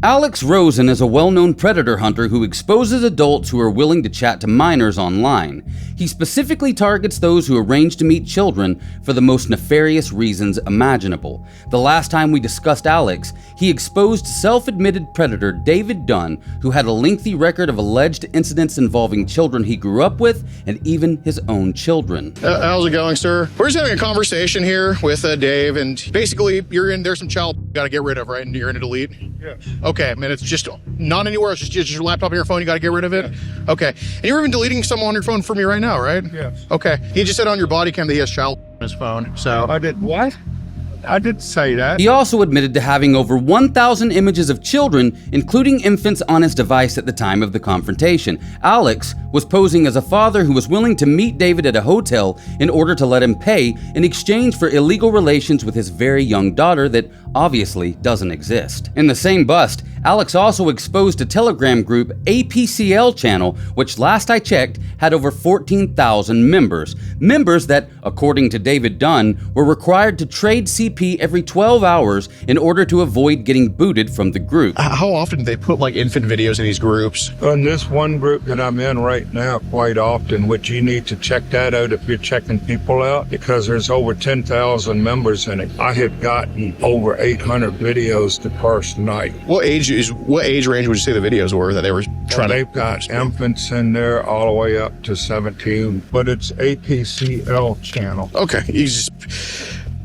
Alex Rosen is a well-known predator hunter who exposes adults who are willing to chat to minors online. He specifically targets those who arrange to meet children for the most nefarious reasons imaginable. The last time we discussed Alex, he exposed self-admitted predator David Dunn, who had a lengthy record of alleged incidents involving children he grew up with and even his own children. How's it going, sir? We're just having a conversation here with Dave, and basically there's some child you gotta get rid of, right? And you're gonna delete? Yes. Okay, man, it's just not anywhere. It's just your laptop and your phone. You got to get rid of it. Yes. Okay, and you're even deleting someone on your phone for me right now, right? Yes. Okay. He just said on your body cam that he has child on his phone. So I did what? I didn't say that. He also admitted to having over 1,000 images of children, including infants, on his device at the time of the confrontation. Alex was posing as a father who was willing to meet David at a hotel in order to let him pay in exchange for illegal relations with his very young daughter that obviously doesn't exist. In the same bust, Alex also exposed a Telegram group, APCL channel, which last I checked had over 14,000 members. Members that, according to David Dunn, were required to trade CP every 12 hours in order to avoid getting booted from the group. how often do they put like infant videos in these groups? On this one group that I'm in right now, quite often, which you need to check that out if you're checking people out, because there's over 10,000 members in it. I have gotten over 800 videos the first night. What age range would you say the videos were that they were trying to? They've got infants in there all the way up to 17, but it's APCL channel. Okay, you just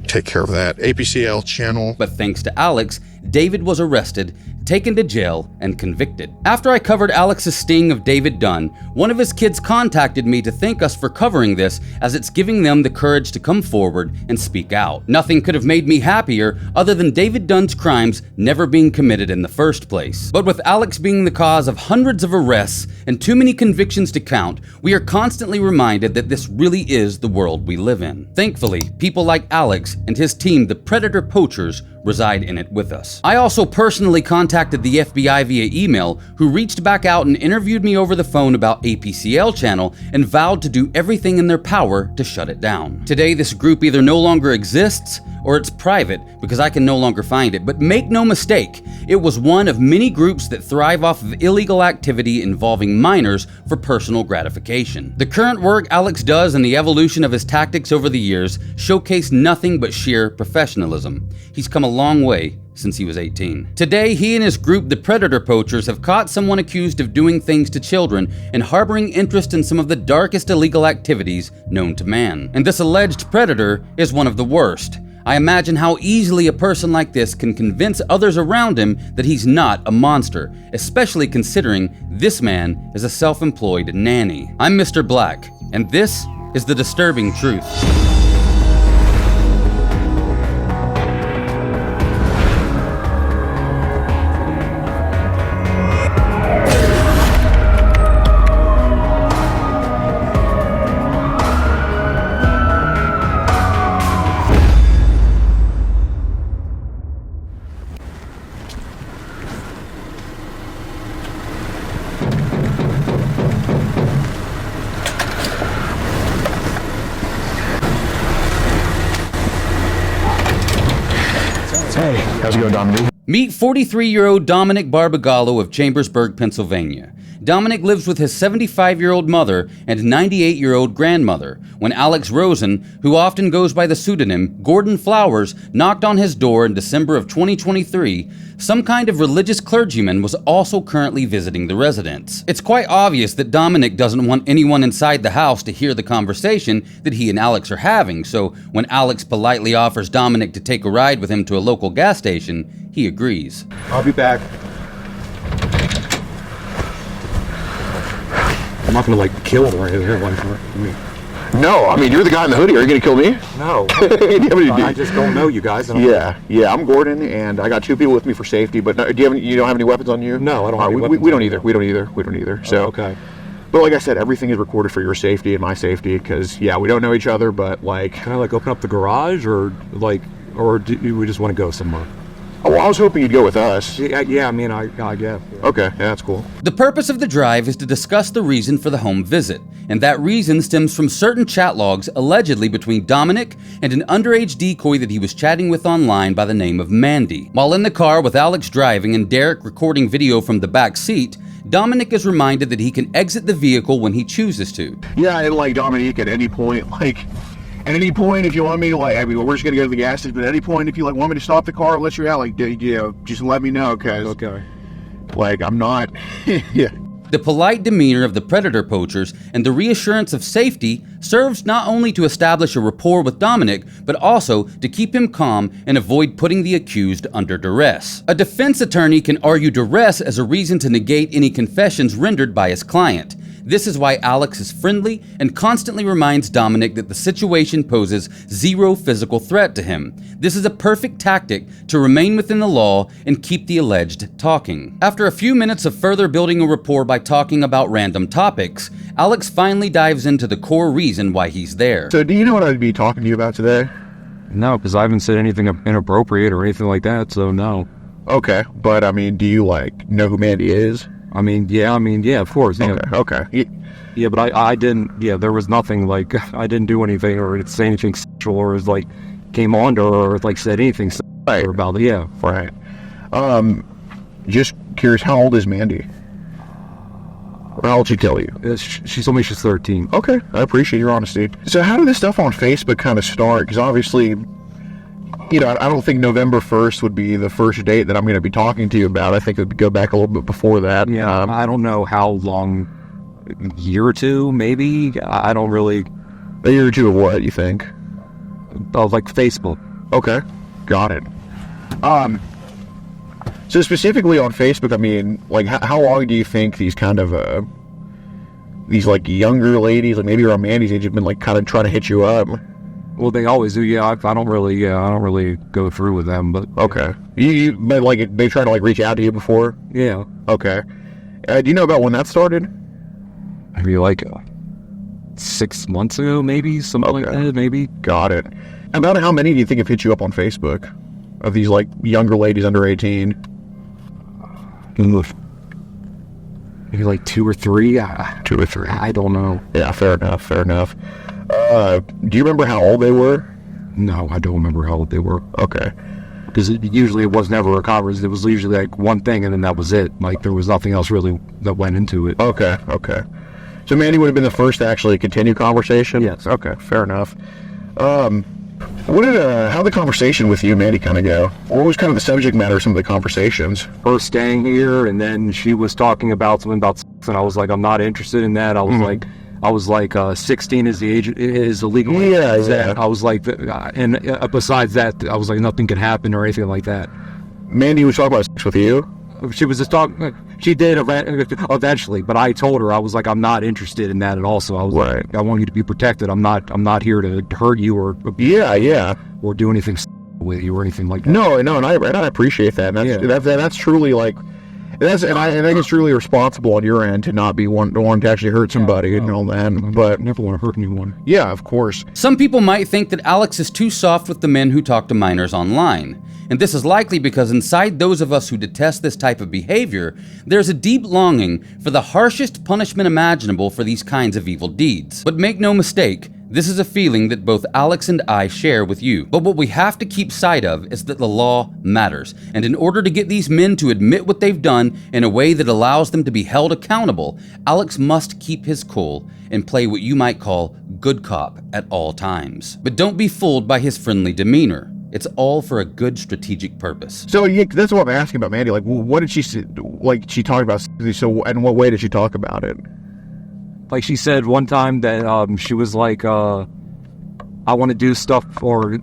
take care of that. APCL channel. But thanks to Alex, David was arrested, taken to jail, and convicted. After I covered Alex's sting of David Dunn, one of his kids contacted me to thank us for covering this, as it's giving them the courage to come forward and speak out. Nothing could have made me happier other than David Dunn's crimes never being committed in the first place. But with Alex being the cause of hundreds of arrests and too many convictions to count, we are constantly reminded that this really is the world we live in. Thankfully, people like Alex and his team, the Predator Poachers, reside in it with us. I also personally contacted the FBI via email, who reached back out and interviewed me over the phone about APCL channel and vowed to do everything in their power to shut it down. Today, this group either no longer exists or it's private because I can no longer find it. But make no mistake, it was one of many groups that thrive off of illegal activity involving minors for personal gratification. The current work Alex does and the evolution of his tactics over the years showcase nothing but sheer professionalism. He's come a long way since he was 18. Today, he and his group, the Predator Poachers, have caught someone accused of doing things to children and harboring interest in some of the darkest illegal activities known to man. And this alleged predator is one of the worst. I imagine how easily a person like this can convince others around him that he's not a monster, especially considering this man is a self-employed nanny. I'm Mr. Black, and this is the disturbing truth. Hey, how's it going, Dominic? Meet 43-year-old Dominic Barbagallo of Chambersburg, Pennsylvania. Dominic lives with his 75-year-old mother and 98-year-old grandmother when Alex Rosen, who often goes by the pseudonym Gordon Flowers, knocked on his door in December of 2023. Some kind of religious clergyman was also currently visiting the residence. It's quite obvious that Dominic doesn't want anyone inside the house to hear the conversation that he and Alex are having, so when Alex politely offers Dominic to take a ride with him to a local gas station, he agrees. I'll be back. I'm not gonna like kill him or anything. No, I mean, you're the guy in the hoodie. Are you going to kill me? No. I just don't know you guys. Yeah, I'm Gordon, and I got two people with me for safety, but no, you don't have any weapons on you? No, I don't have any weapons. We don't either. We don't either. So, okay. But like I said, everything is recorded for your safety and my safety, because, yeah, we don't know each other, but like... Can I like open up the garage or do we just want to go somewhere? Oh, well, I was hoping you'd go with us. Yeah, I mean, I guess. Okay, yeah, that's cool. The purpose of the drive is to discuss the reason for the home visit. and that reason stems from certain chat logs allegedly between Dominic and an underage decoy that he was chatting with online by the name of Mandy. While in the car with Alex driving and Derek recording video from the back seat, Dominic is reminded that he can exit the vehicle when he chooses to. Yeah, and like Dominic, at any point, if you want me to, like, I mean, we're just gonna go to the gas station, but at any point, if you, like, want me to stop the car and let you out, like, you know, just let me know, cause, Okay. like, I'm not, yeah. The polite demeanor of the predator poachers and the reassurance of safety serves not only to establish a rapport with Dominic, but also to keep him calm and avoid putting the accused under duress. A defense attorney can argue duress as a reason to negate any confessions rendered by his client. This is why Alex is friendly and constantly reminds Dominic that the situation poses zero physical threat to him. This is a perfect tactic to remain within the law and keep the alleged talking. After a few minutes of further building a rapport by talking about random topics, Alex finally dives into the core reason why he's there. So do you know what I'd be talking to you about today? No, because I haven't said anything inappropriate or anything like that, so no. Okay, but I mean, do you, like, know who Mandy is? I mean, yeah, of course, yeah. Okay. Yeah, but I didn't, yeah, there was nothing, like, I didn't do anything or say anything sexual or, like, came on to her or, like, said anything sexual about it, yeah. Right. Just curious, how old is Mandy? Or how old did she tell you? She told me she's 13. Okay, I appreciate your honesty. So how did this stuff on Facebook kind of start? Because obviously, you know, I don't think November 1st would be the first date that I'm going to be talking to you about. I think it would go back a little bit before that. Yeah, I don't know how long, a year or two, maybe? I don't really... A year or two of what, you think? Oh, like Facebook. Okay, got it. So specifically on Facebook, I mean, like, how long do you think these kind of, these, like, younger ladies, like maybe around Mandy's age, have been, like, kind of trying to hit you up? Well, they always do, yeah. I don't really go through with them, but... Okay. But, like, they tried to, like, reach out to you before? Yeah. Okay. Do you know about when that started? Maybe, like, 6 months ago, maybe? Something like that, maybe? Got it. About how many do you think have hit you up on Facebook? Of these, like, younger ladies under 18? Maybe, like, 2 or 3? 2 or 3. I don't know. Yeah, fair enough. Do you remember how old they were? No, I don't remember how old they were. Okay. Because usually it was never a conversation. It was usually like one thing and then that was it. Like there was nothing else really that went into it. Okay. So Mandy would have been the first to actually continue conversation? Yes. Okay, fair enough. How'd the conversation with you and Mandy kind of go? What was kind of the subject matter of some of the conversations? Her staying here, and then she was talking about something about sex, and I was like, I'm not interested in that. I was like, 16 is the age, is the legal age. Yeah. I was like, and besides that, I was like, nothing could happen or anything like that. Mandy was talking about sex with you? She was just talking, she did eventually, but I told her, I was like, I'm not interested in that at all. So I was like, I want you to be protected. I'm not here to hurt you or or do anything with you or anything like that. No, and I appreciate that. And that's truly like, and I think it's truly responsible on your end to not be one to actually hurt somebody and all that. But I never want to hurt anyone. Yeah, of course. Some people might think that Alex is too soft with the men who talk to minors online. And this is likely because inside those of us who detest this type of behavior, there's a deep longing for the harshest punishment imaginable for these kinds of evil deeds. But make no mistake, this is a feeling that both Alex and I share with you. But what we have to keep sight of is that the law matters. And in order to get these men to admit what they've done in a way that allows them to be held accountable, Alex must keep his cool and play what you might call good cop at all times. But don't be fooled by his friendly demeanor. It's all for a good strategic purpose. So that's what I'm asking about Mandy. Like, what did she say? Like, she talked about. So, in what way did she talk about it? Like she said one time that she was like, I want to do stuff or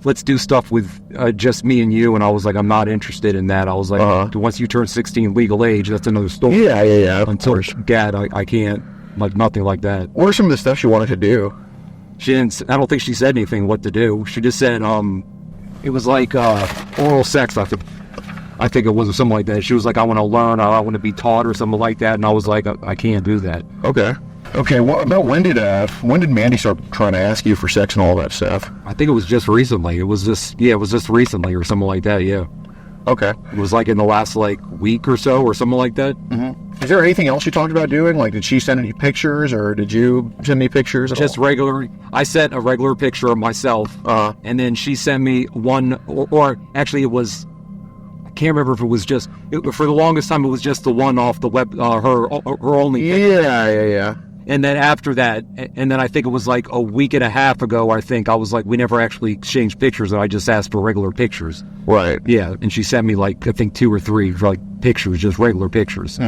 let's do stuff with just me and you. And I was like, I'm not interested in that. I was like, once you turn 16 legal age, that's another story. Yeah. Until Gad, I can't, like nothing like that. What are some of the stuff she wanted to do? She didn't. I don't think she said anything what to do. She just said, it was like oral sex. I think it was something like that. She was like, I want to learn. I want to be taught or something like that. And I was like, I can't do that. Okay. What about when did Mandy start trying to ask you for sex and all that stuff? I think it was just recently. It was just recently or something like that. Yeah. Okay. It was like in the last like week or so or something like that. Is there anything else you talked about doing? Like, did she send any pictures, or did you send any pictures? Just regular. I sent a regular picture of myself, and then she sent me one, or actually it was, I can't remember if it was just, for the longest time it was just the one off the web, her only picture. Yeah. And then after that, and then I think it was like a week and a half ago, I think, I was like, we never actually exchanged pictures, and I just asked for regular pictures. Right. Yeah, and she sent me like, I think 2 or 3 like pictures, just regular pictures.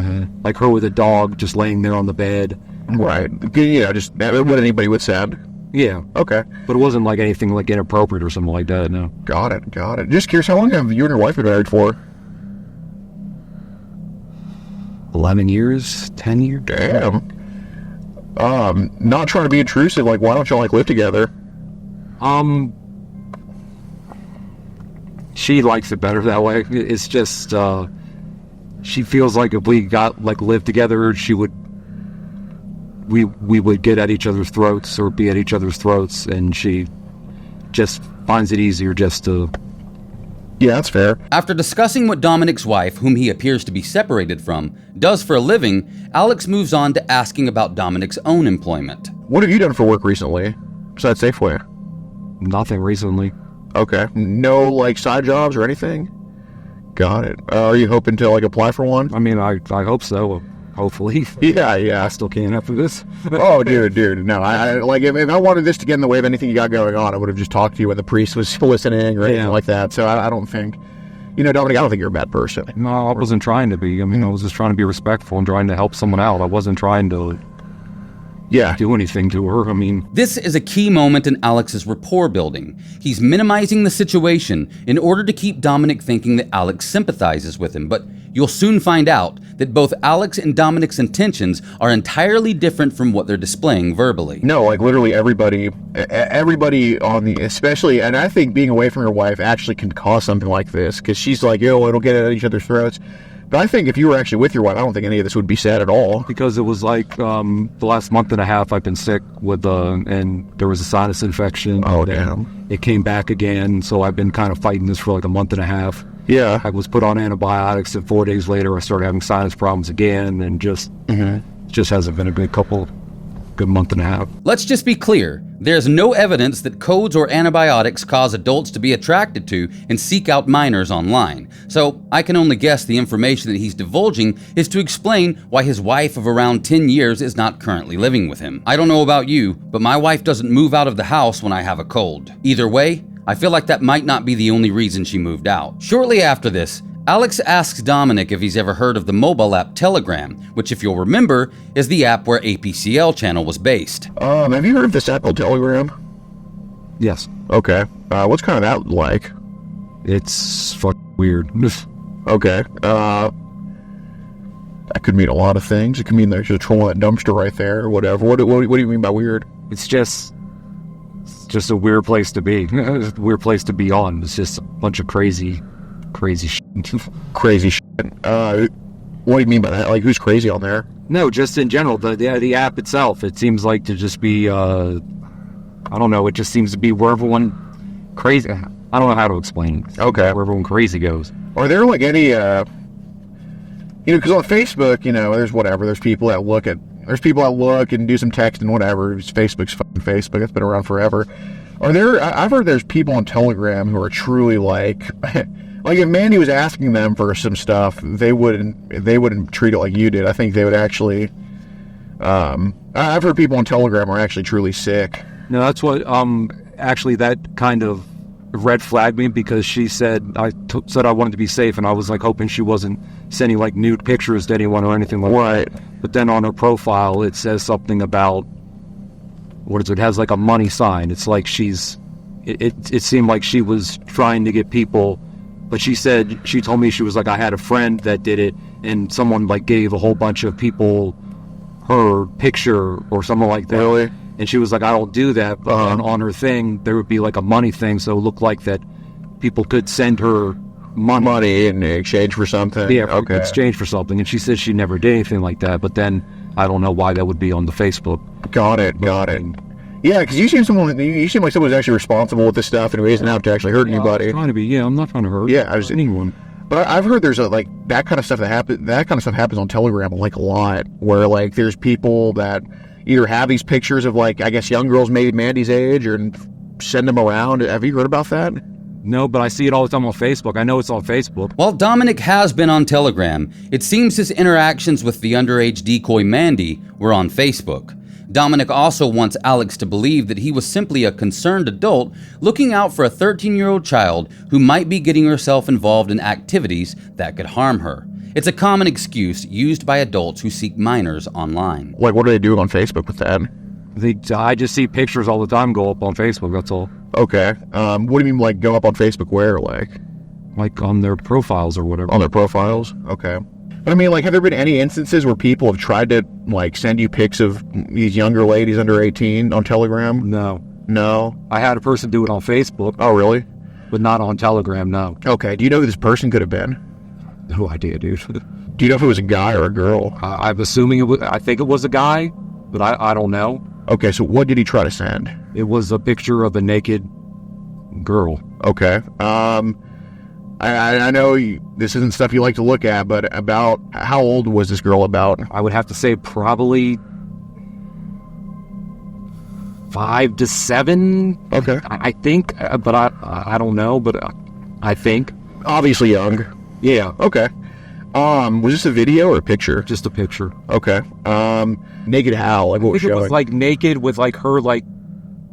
Like her with a dog just laying there on the bed. Right. Yeah, just what anybody would send. Yeah. Okay. But it wasn't like anything like inappropriate or something like that, no. Got it. Just curious, how long have you and your wife been married for? 11 years? 10 years? Damn. Not trying to be intrusive, like, why don't y'all, like, live together? She likes it better that way. It's just, she feels like if we got, like, lived together, we would get at each other's throats or be at each other's throats, and she just finds it easier just to... Yeah, that's fair. After discussing what Dominic's wife, whom he appears to be separated from, does for a living, Alex moves on to asking about Dominic's own employment. What have you done for work recently, besides Safeway? Nothing recently. Okay. No, like, side jobs or anything? Got it. Are you hoping to, like, apply for one? I mean, I hope so. Hopefully. Yeah. I still can't after this. Oh, dude. No, I like, if I wanted this to get in the way of anything you got going on, I would have just talked to you when the priest was listening or anything like that. So I don't think, Dominic, I don't think you're a bad person. No, I wasn't trying to be. I mean, I was just trying to be respectful and trying to help someone out. I wasn't trying to do anything to her. I mean, this is a key moment in Alex's rapport building. He's minimizing the situation in order to keep Dominic thinking that Alex sympathizes with him, but you'll soon find out that both Alex and Dominic's intentions are entirely different from what they're displaying verbally. No, like, literally everybody on the, especially, and I think being away from your wife actually can cause something like this, because she's like, it'll get at each other's throats. But I think if you were actually with your wife, I don't think any of this would be said at all. Because it was like the last month and a half I've been sick with, and there was a sinus infection. Oh, damn. It came back again, so I've been kind of fighting this for like a month and a half. Yeah. I was put on antibiotics, and 4 days later I started having sinus problems again, and just hasn't been a good month and a half. Let's just be clear. There's no evidence that codes or antibiotics cause adults to be attracted to and seek out minors online. So I can only guess the information that he's divulging is to explain why his wife of around 10 years is not currently living with him. I don't know about you, but my wife doesn't move out of the house when I have a cold. Either way, I feel like that might not be the only reason she moved out. Shortly after this, Alex asks Dominic if he's ever heard of the mobile app Telegram, which, if you'll remember, is the app where APCL channel was based. Have you heard of this app called Telegram? Yes. Okay. What's kind of that like? It's fucking weird. Okay. That could mean a lot of things. It could mean there's a troll in that dumpster right there or whatever. What do you mean by weird? It's just a weird place to be. A weird place to be on. It's just a bunch of crazy shit. Crazy shit. What do you mean by that? Like, who's crazy on there? No, just in general, the app itself. It seems like to just be, I don't know, it just seems to be where everyone crazy, I don't know how to explain it. Okay. Where everyone crazy goes. Are there, like, any, because on Facebook, there's people that look and do some text and whatever. Facebook's fucking Facebook. It's been around forever. I've heard there's people on Telegram who are truly, like, like, if Mandy was asking them for some stuff, they wouldn't treat it like you did. I think they would actually, I've heard people on Telegram are actually truly sick. No, that's what, actually that kind of red flagged me, because she said, said I wanted to be safe, and I was, like, hoping she wasn't sending, like, nude pictures to anyone or anything like right. that. But then on her profile, it says something about, it has, like, a money sign. It's like it seemed like she was trying to get people. But she told me she was like, I had a friend that did it, and someone, like, gave a whole bunch of people her picture or something like that. Really? And she was like, I don't do that. But on her thing, there would be, like, a money thing, so it looked like that people could send her money in exchange for something. Yeah, okay. Exchange for something. And she said she never did anything like that. But then I don't know why that would be on the Facebook. Got it. Yeah, because you seem like someone who's actually responsible with this stuff and isn't out to actually hurt anybody. I'm trying to be. Yeah, I'm not trying to hurt. Yeah, anyone. But I've heard there's like that kind of stuff happens on Telegram like a lot, where like there's people that either have these pictures of like, I guess, young girls maybe Mandy's age, or send them around. Have you heard about that? No, but I see it all the time on Facebook. I know it's on Facebook. While Dominic has been on Telegram, it seems his interactions with the underage decoy Mandy were on Facebook. Dominic also wants Alex to believe that he was simply a concerned adult looking out for a 13-year-old child who might be getting herself involved in activities that could harm her. It's a common excuse used by adults who seek minors online. Like, what are they doing on Facebook with that? I just see pictures all the time go up on Facebook, that's all. Okay. What do you mean, like, go up on Facebook where, like? Like on their profiles or whatever. On their profiles? Okay. But I mean, like, have there been any instances where people have tried to, like, send you pics of these younger ladies under 18 on Telegram? No. No? I had a person do it on Facebook. Oh, really? But not on Telegram, no. Okay. Do you know who this person could have been? No idea, dude. Do you know if it was a guy or a girl? I'm assuming I think it was a guy, but I don't know. Okay, so what did he try to send? It was a picture of a naked girl. Okay. I know this isn't stuff you like to look at, but about how old was this girl about? I would have to say probably 5 to 7. Okay. I think, but I don't know, but I think. Obviously young. Yeah. Okay. Was this a video or a picture? Just a picture. Okay. Naked how? Like, what was I think showing? it was like naked with like her, like,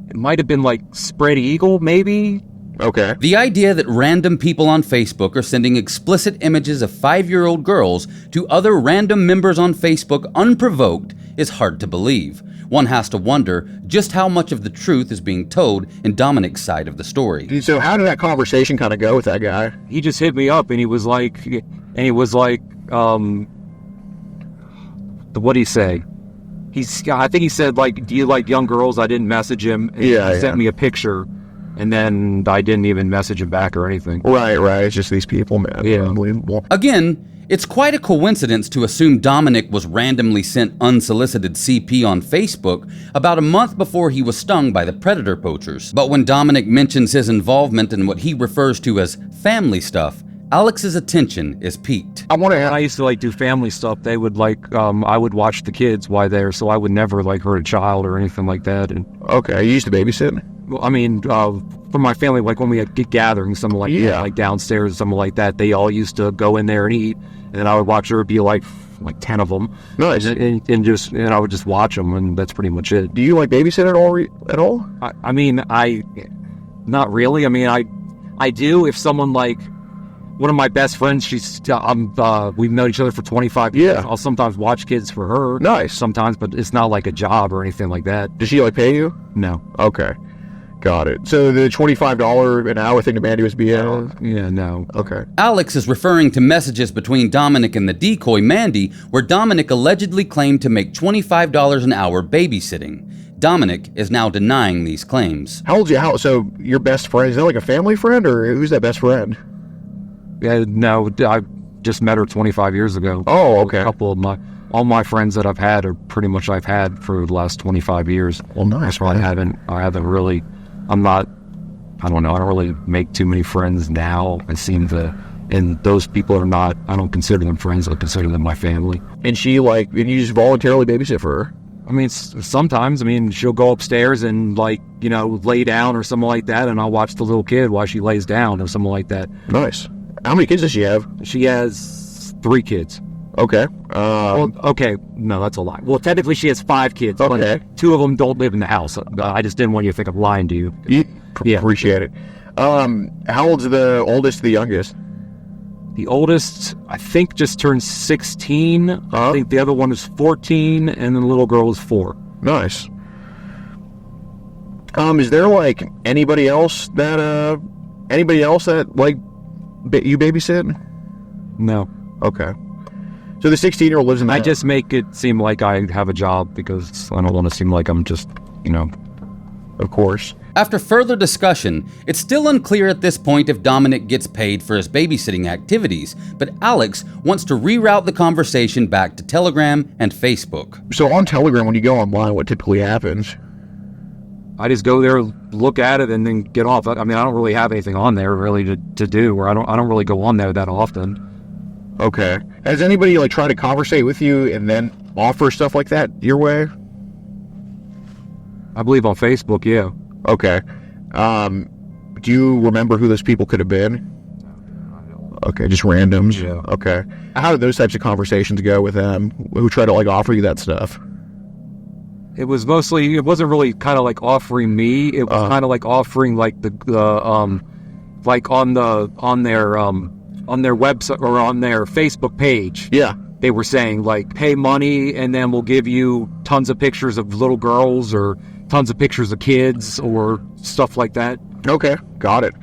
it might have been like spread eagle, maybe. Okay. The idea that random people on Facebook are sending explicit images of 5-year-old girls to other random members on Facebook unprovoked is hard to believe. One has to wonder just how much of the truth is being told in Dominic's side of the story. So how did that conversation kind of go with that guy? He just hit me up and he was like, what'd he say? I think he said, like, do you like young girls? I didn't message him. And he sent me a picture, and then I didn't even message him back or anything. Right. It's just these people, man. Yeah. Unbelievable. Again, it's quite a coincidence to assume Dominic was randomly sent unsolicited CP on Facebook about a month before he was stung by the predator poachers. But when Dominic mentions his involvement in what he refers to as family stuff, Alex's attention is piqued. I used to like do family stuff. They would like, I would watch the kids while they're, so I would never like hurt a child or anything like that. And okay, you used to babysit? Well, I mean, for my family, like when we had get gatherings, something like that, like downstairs, something like that, they all used to go in there and eat, and then I would watch there be like 10 of them. Nice. And I would just watch them, and that's pretty much it. Do you like babysit at all? I mean, not really. I mean, I do if someone like. One of my best friends, we've known each other for 25 years. Yeah. I'll sometimes watch kids for her. Nice. Sometimes, but it's not like a job or anything like that. Does she like pay you? No. Okay. Got it. So the $25 an hour thing that Mandy was being on? Yeah, no. Okay. Alex is referring to messages between Dominic and the decoy Mandy, where Dominic allegedly claimed to make $25 an hour babysitting. Dominic is now denying these claims. How old's you? So your best friend, is that like a family friend, or who's that best friend? Yeah, no, I just met her 25 years ago. Oh, okay. A couple of all my friends that I've had are pretty much I've had for the last 25 years. Well, nice. So I haven't really, I don't really make too many friends now. And those people are not, I don't consider them friends, I consider them my family. And and you just voluntarily babysit for her? I mean, sometimes, she'll go upstairs and lay down or something like that, and I'll watch the little kid while she lays down or something like that. Nice. How many kids does she have? She has 3 kids. Okay. Okay. No, that's a lie. Well, technically she has 5 kids. Okay. But 2 of them don't live in the house. I just didn't want you to think I'm lying to you. Yeah. Appreciate it. How old's the oldest to the youngest? The oldest, I think, just turned 16. I think the other one is 14, and then the little girl is 4. Nice. Is there like anybody else that like you babysit? No. Okay. So the 16-year-old lives in the I just make it seem like I have a job because I don't want to seem like I'm just, Of course. After further discussion, it's still unclear at this point if Dominic gets paid for his babysitting activities, but Alex wants to reroute the conversation back to Telegram and Facebook. So on Telegram, when you go online, what typically happens? I just go there, look at it, and then get off. I mean, I don't really have anything on there really to do, or I don't really go on there that often. Okay. Has anybody like tried to conversate with you and then offer stuff like that your way? I believe on Facebook, yeah. Okay. Do you remember who those people could have been? Okay, just randoms. Yeah. Okay. How did those types of conversations go with them? Who tried to like offer you that stuff? It was mostly. It wasn't really kind of like offering me. It was kind of like offering like the like on their website or on their Facebook page. Yeah. They were saying like, pay money and then we'll give you tons of pictures of little girls or tons of pictures of kids or stuff like that. Okay, got it.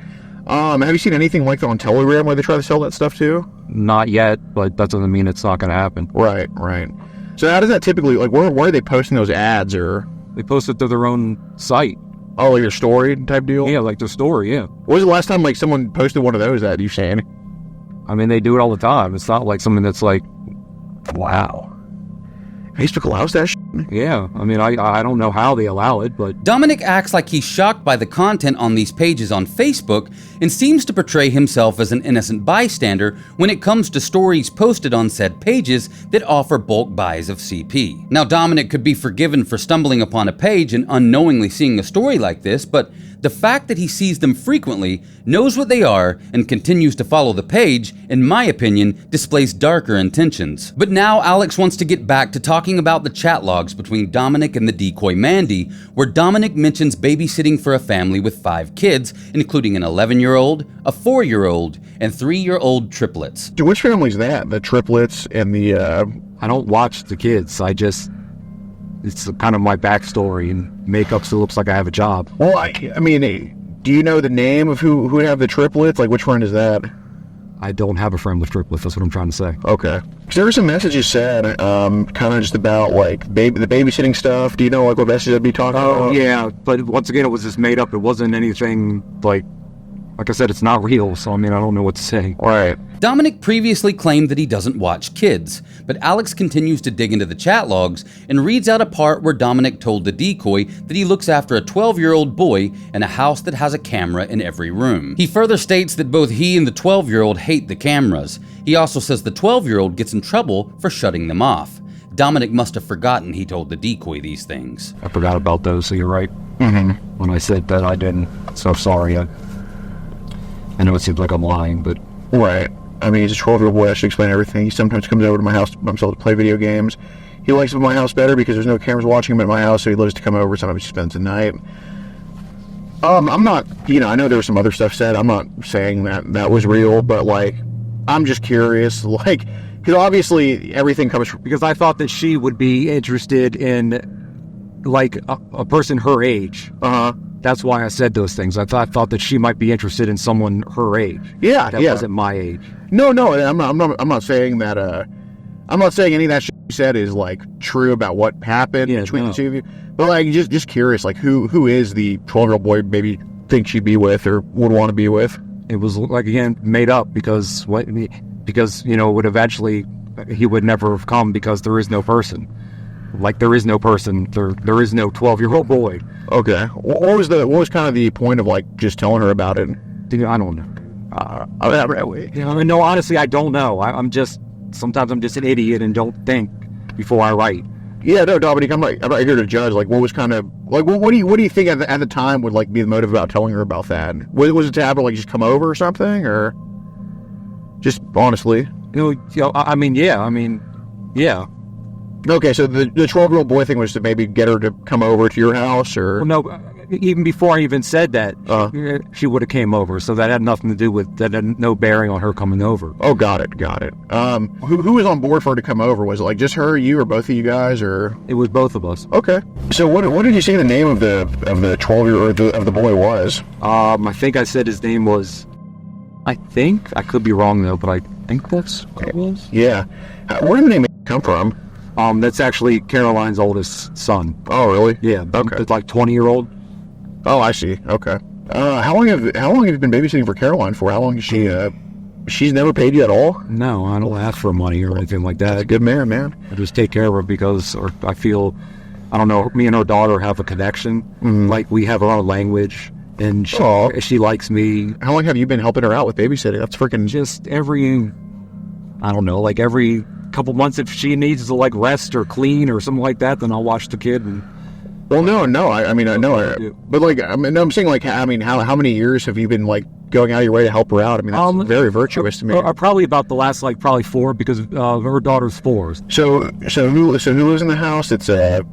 Have you seen anything like that on Telegram where they try to sell that stuff too? Not yet, but that doesn't mean it's not going to happen. Right. So how does that typically, like, where are they posting those ads, or? They post it to their own site. Oh, like your story type deal? Yeah, like their story, yeah. When was the last time, like, someone posted one of those that you've seen? I mean, they do it all the time. It's not like something that's like, wow. Facebook allows that shit? Yeah, I mean, I don't know how they allow it, but... Dominic acts like he's shocked by the content on these pages on Facebook and seems to portray himself as an innocent bystander when it comes to stories posted on said pages that offer bulk buys of CP. Now, Dominic could be forgiven for stumbling upon a page and unknowingly seeing a story like this, but the fact that he sees them frequently, knows what they are, and continues to follow the page, in my opinion, displays darker intentions. But now Alex wants to get back to talking about the chat logs between Dominic and the decoy Mandy, where Dominic mentions babysitting for a family with 5 kids, including an 11-year-old, a 4-year-old, and 3-year-old triplets. So which family is that? The triplets and the, I don't watch the kids. It's kind of my backstory and makeup so it looks like I have a job. Well, I mean, do you know the name of who have the triplets? Like, which friend is that? I don't have a friend with triplets. That's what I'm trying to say. Okay. Because there were some messages said, kind of just about, like, the babysitting stuff. Do you know, like, what messages I'd be talking about? Oh, yeah. But once again, it was just made up. It wasn't anything, like I said, it's not real. So, I mean, I don't know what to say. Right. Dominic previously claimed that he doesn't watch kids, but Alex continues to dig into the chat logs and reads out a part where Dominic told the decoy that he looks after a 12-year-old boy in a house that has a camera in every room. He further states that both he and the 12-year-old hate the cameras. He also says the 12-year-old gets in trouble for shutting them off. Dominic must have forgotten he told the decoy these things. I forgot about those, so you're right. Mm-hmm. When I said that, I didn't. So sorry. I know it seems like I'm lying, but... Right. I mean, he's a 12-year-old boy. I should explain everything. He sometimes comes over to my house by himself to play video games. He likes my house better because there's no cameras watching him at my house, so he loves to come over. Sometimes he spends the night. I'm not, I know there was some other stuff said. I'm not saying that was real, but, like, I'm just curious, like, because obviously everything comes from... Because I thought that she would be interested in, like, a person her age. Uh-huh. That's why I said those things. I thought that she might be interested in someone her age. Yeah, that wasn't my age. No, I'm not saying that. I'm not saying any of that shit you said is like true about what happened between the two of you. But like, just curious, like who is the 12-year-old boy maybe think she'd be with or would want to be with? It was, like, again, made up because would eventually he would never have come because there is no person. Like, there is no person. There is no 12-year-old boy. Okay. What was kind of the point of, like, just telling her about it? I don't know. No, honestly, I don't know. Sometimes I'm just an idiot and don't think before I write. Yeah, no, Dominic, I'm not here to judge. Like, what was kind of, like, what do you think at the time would, like, be the motive about telling her about that? Was it to have her, like, just come over or something, or just honestly? Yeah. Okay, so the 12-year-old boy thing was to maybe get her to come over to your house, or? Well, no, even before I even said that, she would have came over, so that had nothing to do with, that had no bearing on her coming over. Oh, got it. Who was on board for her to come over? Was it, like, just her, you, or both of you guys, or? It was both of us. Okay. So what did you say the name of the 12-year-old, of the boy was? I think I said his name was, I could be wrong, though, but I think that's what it was. Yeah. Where did the name come from? That's actually Caroline's oldest son. Oh, really? Yeah. Okay. It's like 20-year-old. Oh, I see. Okay. How long have you been babysitting for Caroline for? How long is she? She's never paid you at all? No, I don't ask for money or anything like that. That's a good man. I just take care of her because, or I feel I don't know, me and her daughter have a connection. Like, we have our own language, and she likes me. How long have you been helping her out with babysitting? That's freaking... Just every couple months, if she needs to, like, rest or clean or something like that, then I'll watch the kid. And well, no, I mean, I know, but, like, I'm saying, like, I mean, how many years have you been, like, going out of your way to help her out? I mean, that's very virtuous to me. Probably about the last, like, probably 4, because her daughter's 4. So who lives in the house? It's the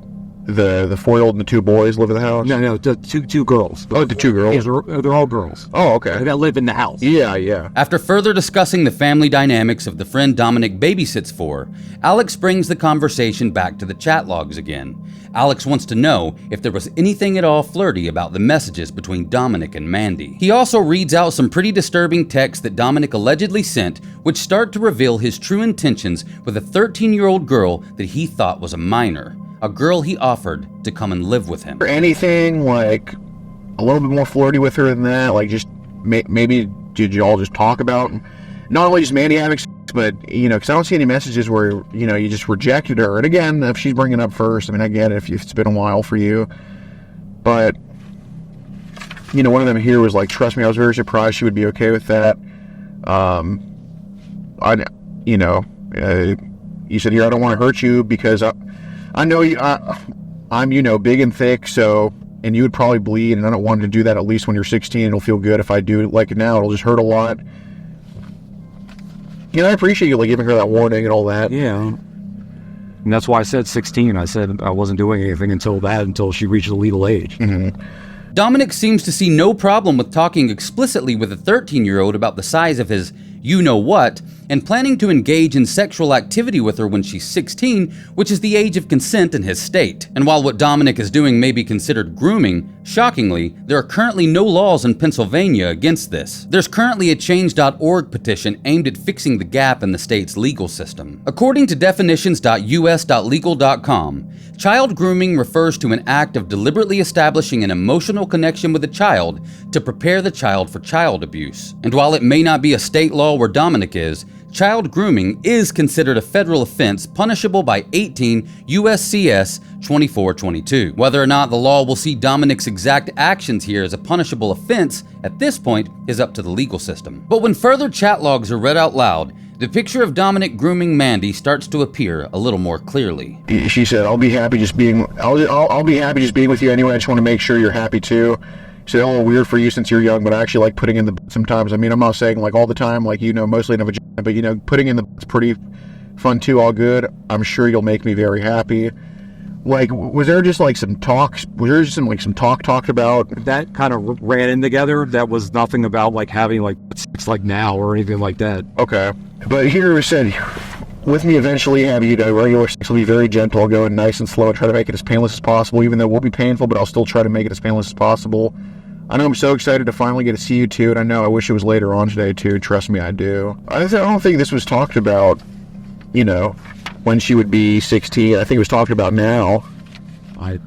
4-year-old and the 2 boys live in the house? No, the two girls. Oh, the 2 girls? Yeah, they're all girls. Oh, okay. That live in the house. Yeah. After further discussing the family dynamics of the friend Dominic babysits for, Alex brings the conversation back to the chat logs again. Alex wants to know if there was anything at all flirty about the messages between Dominic and Mandy. He also reads out some pretty disturbing texts that Dominic allegedly sent, which start to reveal his true intentions with a 13-year-old girl that he thought was a minor. A girl he offered to come and live with him. Anything, like, a little bit more flirty with her than that? Like, just maybe did you all just talk about not only just Mandy having sex, but, you know, because I don't see any messages where, you know, you just rejected her. And again, if she's bringing it up first, I mean, I get it if it's been a while for you. But, you know, one of them here was like, trust me, I was very surprised she would be okay with that. You said here, I don't want to hurt you because I know you, I'm, you know, big and thick, so, and you would probably bleed, and I don't want to do that at least when you're 16. It'll feel good. If I do it like now, it'll just hurt a lot. You know, I appreciate you, like, giving her that warning and all that. Yeah. And that's why I said 16. I said I wasn't doing anything until she reached the legal age. Mm-hmm. Dominic seems to see no problem with talking explicitly with a 13-year-old about the size of his you-know-what, and planning to engage in sexual activity with her when she's 16, which is the age of consent in his state. And while what Dominic is doing may be considered grooming, shockingly, there are currently no laws in Pennsylvania against this. There's currently a Change.org petition aimed at fixing the gap in the state's legal system. According to definitions.us.legal.com, child grooming refers to an act of deliberately establishing an emotional connection with a child to prepare the child for child abuse. And while it may not be a state law where Dominic is, child grooming is considered a federal offense punishable by 18 USCS 2422. Whether or not the law will see Dominic's exact actions here as a punishable offense at this point is up to the legal system. But when further chat logs are read out loud, the picture of Dominic grooming Mandy starts to appear a little more clearly. She said, I'll be happy just being with you anyway. I just want to make sure you're happy too. She said, oh, weird for you since you're young, but I actually like putting in the sometimes. I mean, I'm not saying like all the time, like, you know, mostly in a vagina, but, you know, putting in the is pretty fun too, all good. I'm sure you'll make me very happy. Like, was there just like some talks? Was there just some talk talked about? That kind of ran in together. That was nothing about like having like sex like now or anything like that. Okay. But here it said, with me eventually, have you know, regular sex will be very gentle. I'll go in nice and slow and try to make it as painless as possible, even though it will be painful, but I'll still try to make it as painless as possible. I know I'm so excited to finally get to see you too, and I know I wish it was later on today too. Trust me, I do. I don't think this was talked about, you know, when she would be 16. I think it was talked about now. I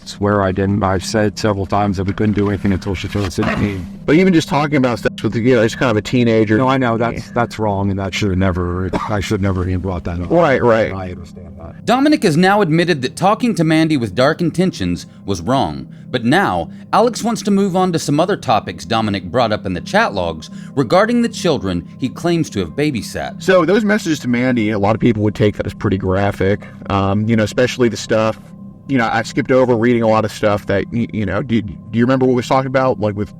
swear I didn't. I've said several times that we couldn't do anything until she turned 16. But even just talking about sex with, you know, it's kind of a teenager. No, I know that's wrong, and I should never even brought that up. Right. I understand that. Dominic has now admitted that talking to Mandy with dark intentions was wrong, but now Alex wants to move on to some other topics Dominic brought up in the chat logs regarding the children he claims to have babysat. So those messages to Mandy, a lot of people would take that as pretty graphic, you know, especially the stuff. You know, I skipped over reading a lot of stuff that, you know, do you remember what was talked about? Like with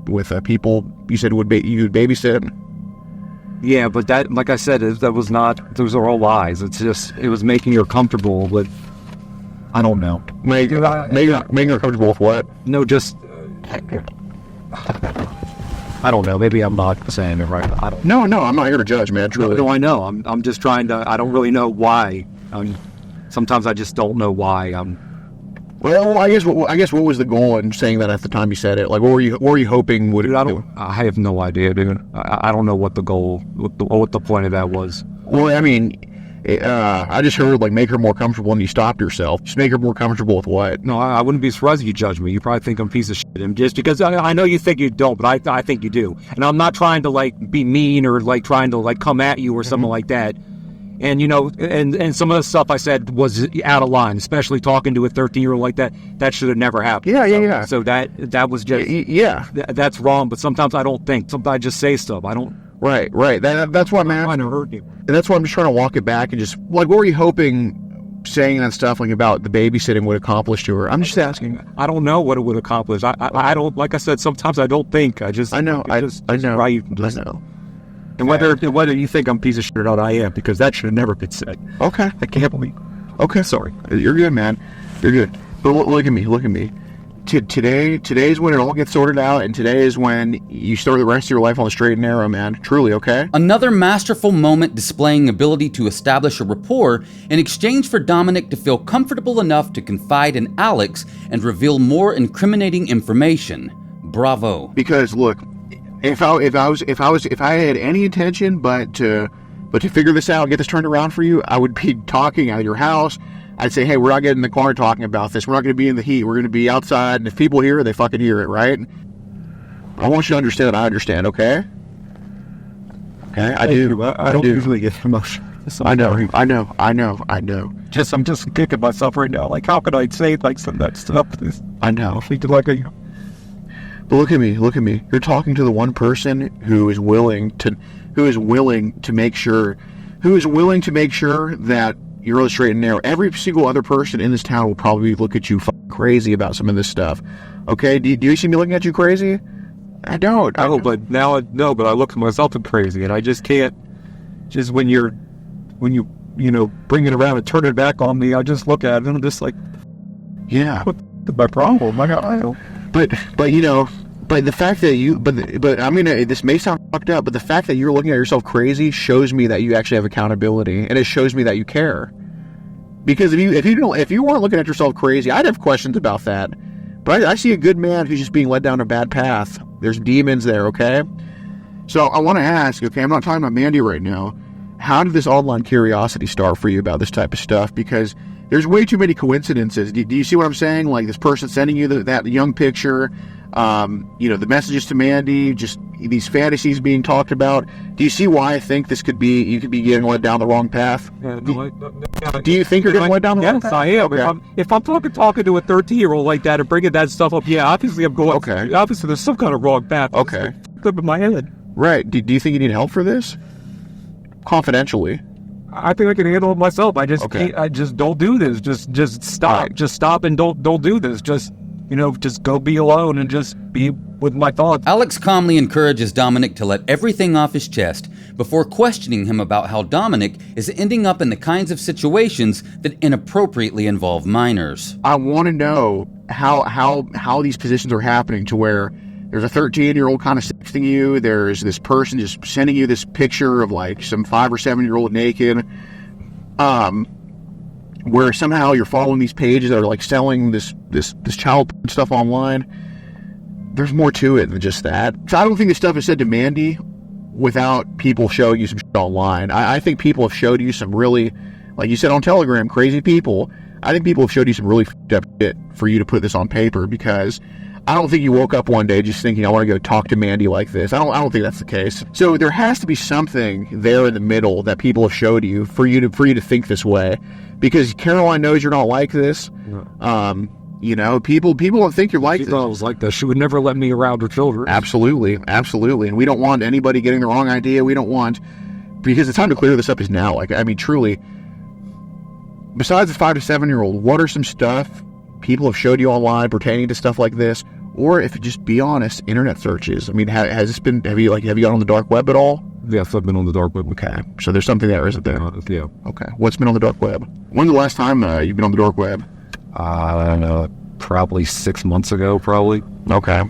people you said you would babysit? Yeah, but that, like I said, that was not, those are all lies. It's just, it was making her comfortable with, I don't know. Making her comfortable with what? No, just, I don't know. Maybe I'm not saying it right. I don't. No, I'm not here to judge, man. Truly. No, I know. I'm just trying to, I don't really know why. Sometimes I just don't know why. Well, I guess what was the goal in saying that at the time you said it? Like, what were you hoping would? Dude, I have no idea, dude. I don't know what the goal, what the point of that was. Well, I mean, I just heard like make her more comfortable, and you stopped yourself. Just make her more comfortable with what? No, I wouldn't be surprised if you judge me. You probably think I'm a piece of shit, and just because I know you think you don't, but I think you do. And I'm not trying to like be mean or like trying to like come at you or something like that. And, and some of the stuff I said was out of line, especially talking to a 13-year-old like that. That should have never happened. Yeah. So that was just, that's wrong. But sometimes I don't think. Sometimes I just say stuff. I don't. Right. That's why I'm trying to hurt you. And that's why I'm just trying to walk it back and just, like, what were you hoping saying that stuff like about the babysitting would accomplish to her? I'm just asking. I don't know what it would accomplish. I don't, like I said, sometimes I don't think. I know. Right. I know. And whether you think I'm a piece of shit or not, I am, because that should have never been said. Okay. I can't believe. Okay. Sorry. You're good, man. You're good. But look at me. Today's when it all gets sorted out, and today is when you start the rest of your life on the straight and narrow, man. Truly, okay? Another masterful moment displaying ability to establish a rapport in exchange for Dominic to feel comfortable enough to confide in Alex and reveal more incriminating information. Bravo. Because look, if I had any intention but to figure this out and get this turned around for you, I would be talking out of your house. I'd say, hey, we're not getting in the car talking about this. We're not going to be in the heat. We're going to be outside, and if people hear it, they fucking hear it, right? I want you to understand that I understand, okay? Okay, I do. I don't usually get emotional. I know. I'm just kicking myself right now. Like, how could I say like some of that stuff? I know. But look at me. You're talking to the one person who is willing to make sure that you're on the straight and narrow. Every single other person in this town will probably look at you crazy about some of this stuff. Okay? Do you see me looking at you crazy? I don't. But I look at myself as crazy, and I just can't. Just when you bring it around and turn it back on me, I just look at it and I'm just like, yeah. What's my problem? I don't. But the fact that this may sound fucked up, but the fact that you're looking at yourself crazy shows me that you actually have accountability, and it shows me that you care. Because if you weren't looking at yourself crazy, I'd have questions about that. But I see a good man who's just being led down a bad path. There's demons there, okay? So I want to ask, okay, I'm not talking about Mandy right now. How did this online curiosity start for you about this type of stuff? Because there's way too many coincidences. Do you see what I'm saying? Like this person sending you that young picture, the messages to Mandy, just these fantasies being talked about. Do you see why I think this you could be getting led down the wrong path? Do you think you're getting led down the wrong path? Yes, I am. Okay. If I'm talking to a 13-year-old like that and bringing that stuff up, yeah, obviously I'm going. Okay. Obviously, there's some kind of wrong path. Okay. Up in my head. Right. Do you think you need help for this? Confidentially. I think I can handle it myself. I just can't. I just don't do this. Just stop. Right. Just stop and don't do this. Just go be alone and just be with my thoughts. Alex calmly encourages Dominic to let everything off his chest before questioning him about how Dominic is ending up in the kinds of situations that inappropriately involve minors. I want to know how these positions are happening to where there's a 13-year-old kind of sexting you. There's this person just sending you this picture of like some 5 or 7-year-old naked. Where somehow you're following these pages that are like selling this child stuff online. There's more to it than just that. So I don't think this stuff is said to Mandy without people showing you some shit online. I think people have showed you some really, like you said on Telegram, crazy people. I think people have showed you some really fucked up shit for you to put this on paper, because I don't think you woke up one day just thinking, I want to go talk to Mandy like this. I don't think that's the case. So there has to be something there in the middle that people have showed you for you to think this way. Because Caroline knows you're not like this. People don't think you're like this. She thought I was like this. She would never let me around her children. Absolutely. And we don't want anybody getting the wrong idea. Because the time to clear this up is now. Truly, besides the 5 to 7-year-old, what are some stuff people have showed you online pertaining to stuff like this? Or if you just be honest, internet searches. Have you gone on the dark web at all? Yes, I've been on the dark web. Okay, so there's something there, isn't there? Yeah. Okay, what's been on the dark web? When's the last time you've been on the dark web? I don't know, probably 6 months ago, probably. Okay.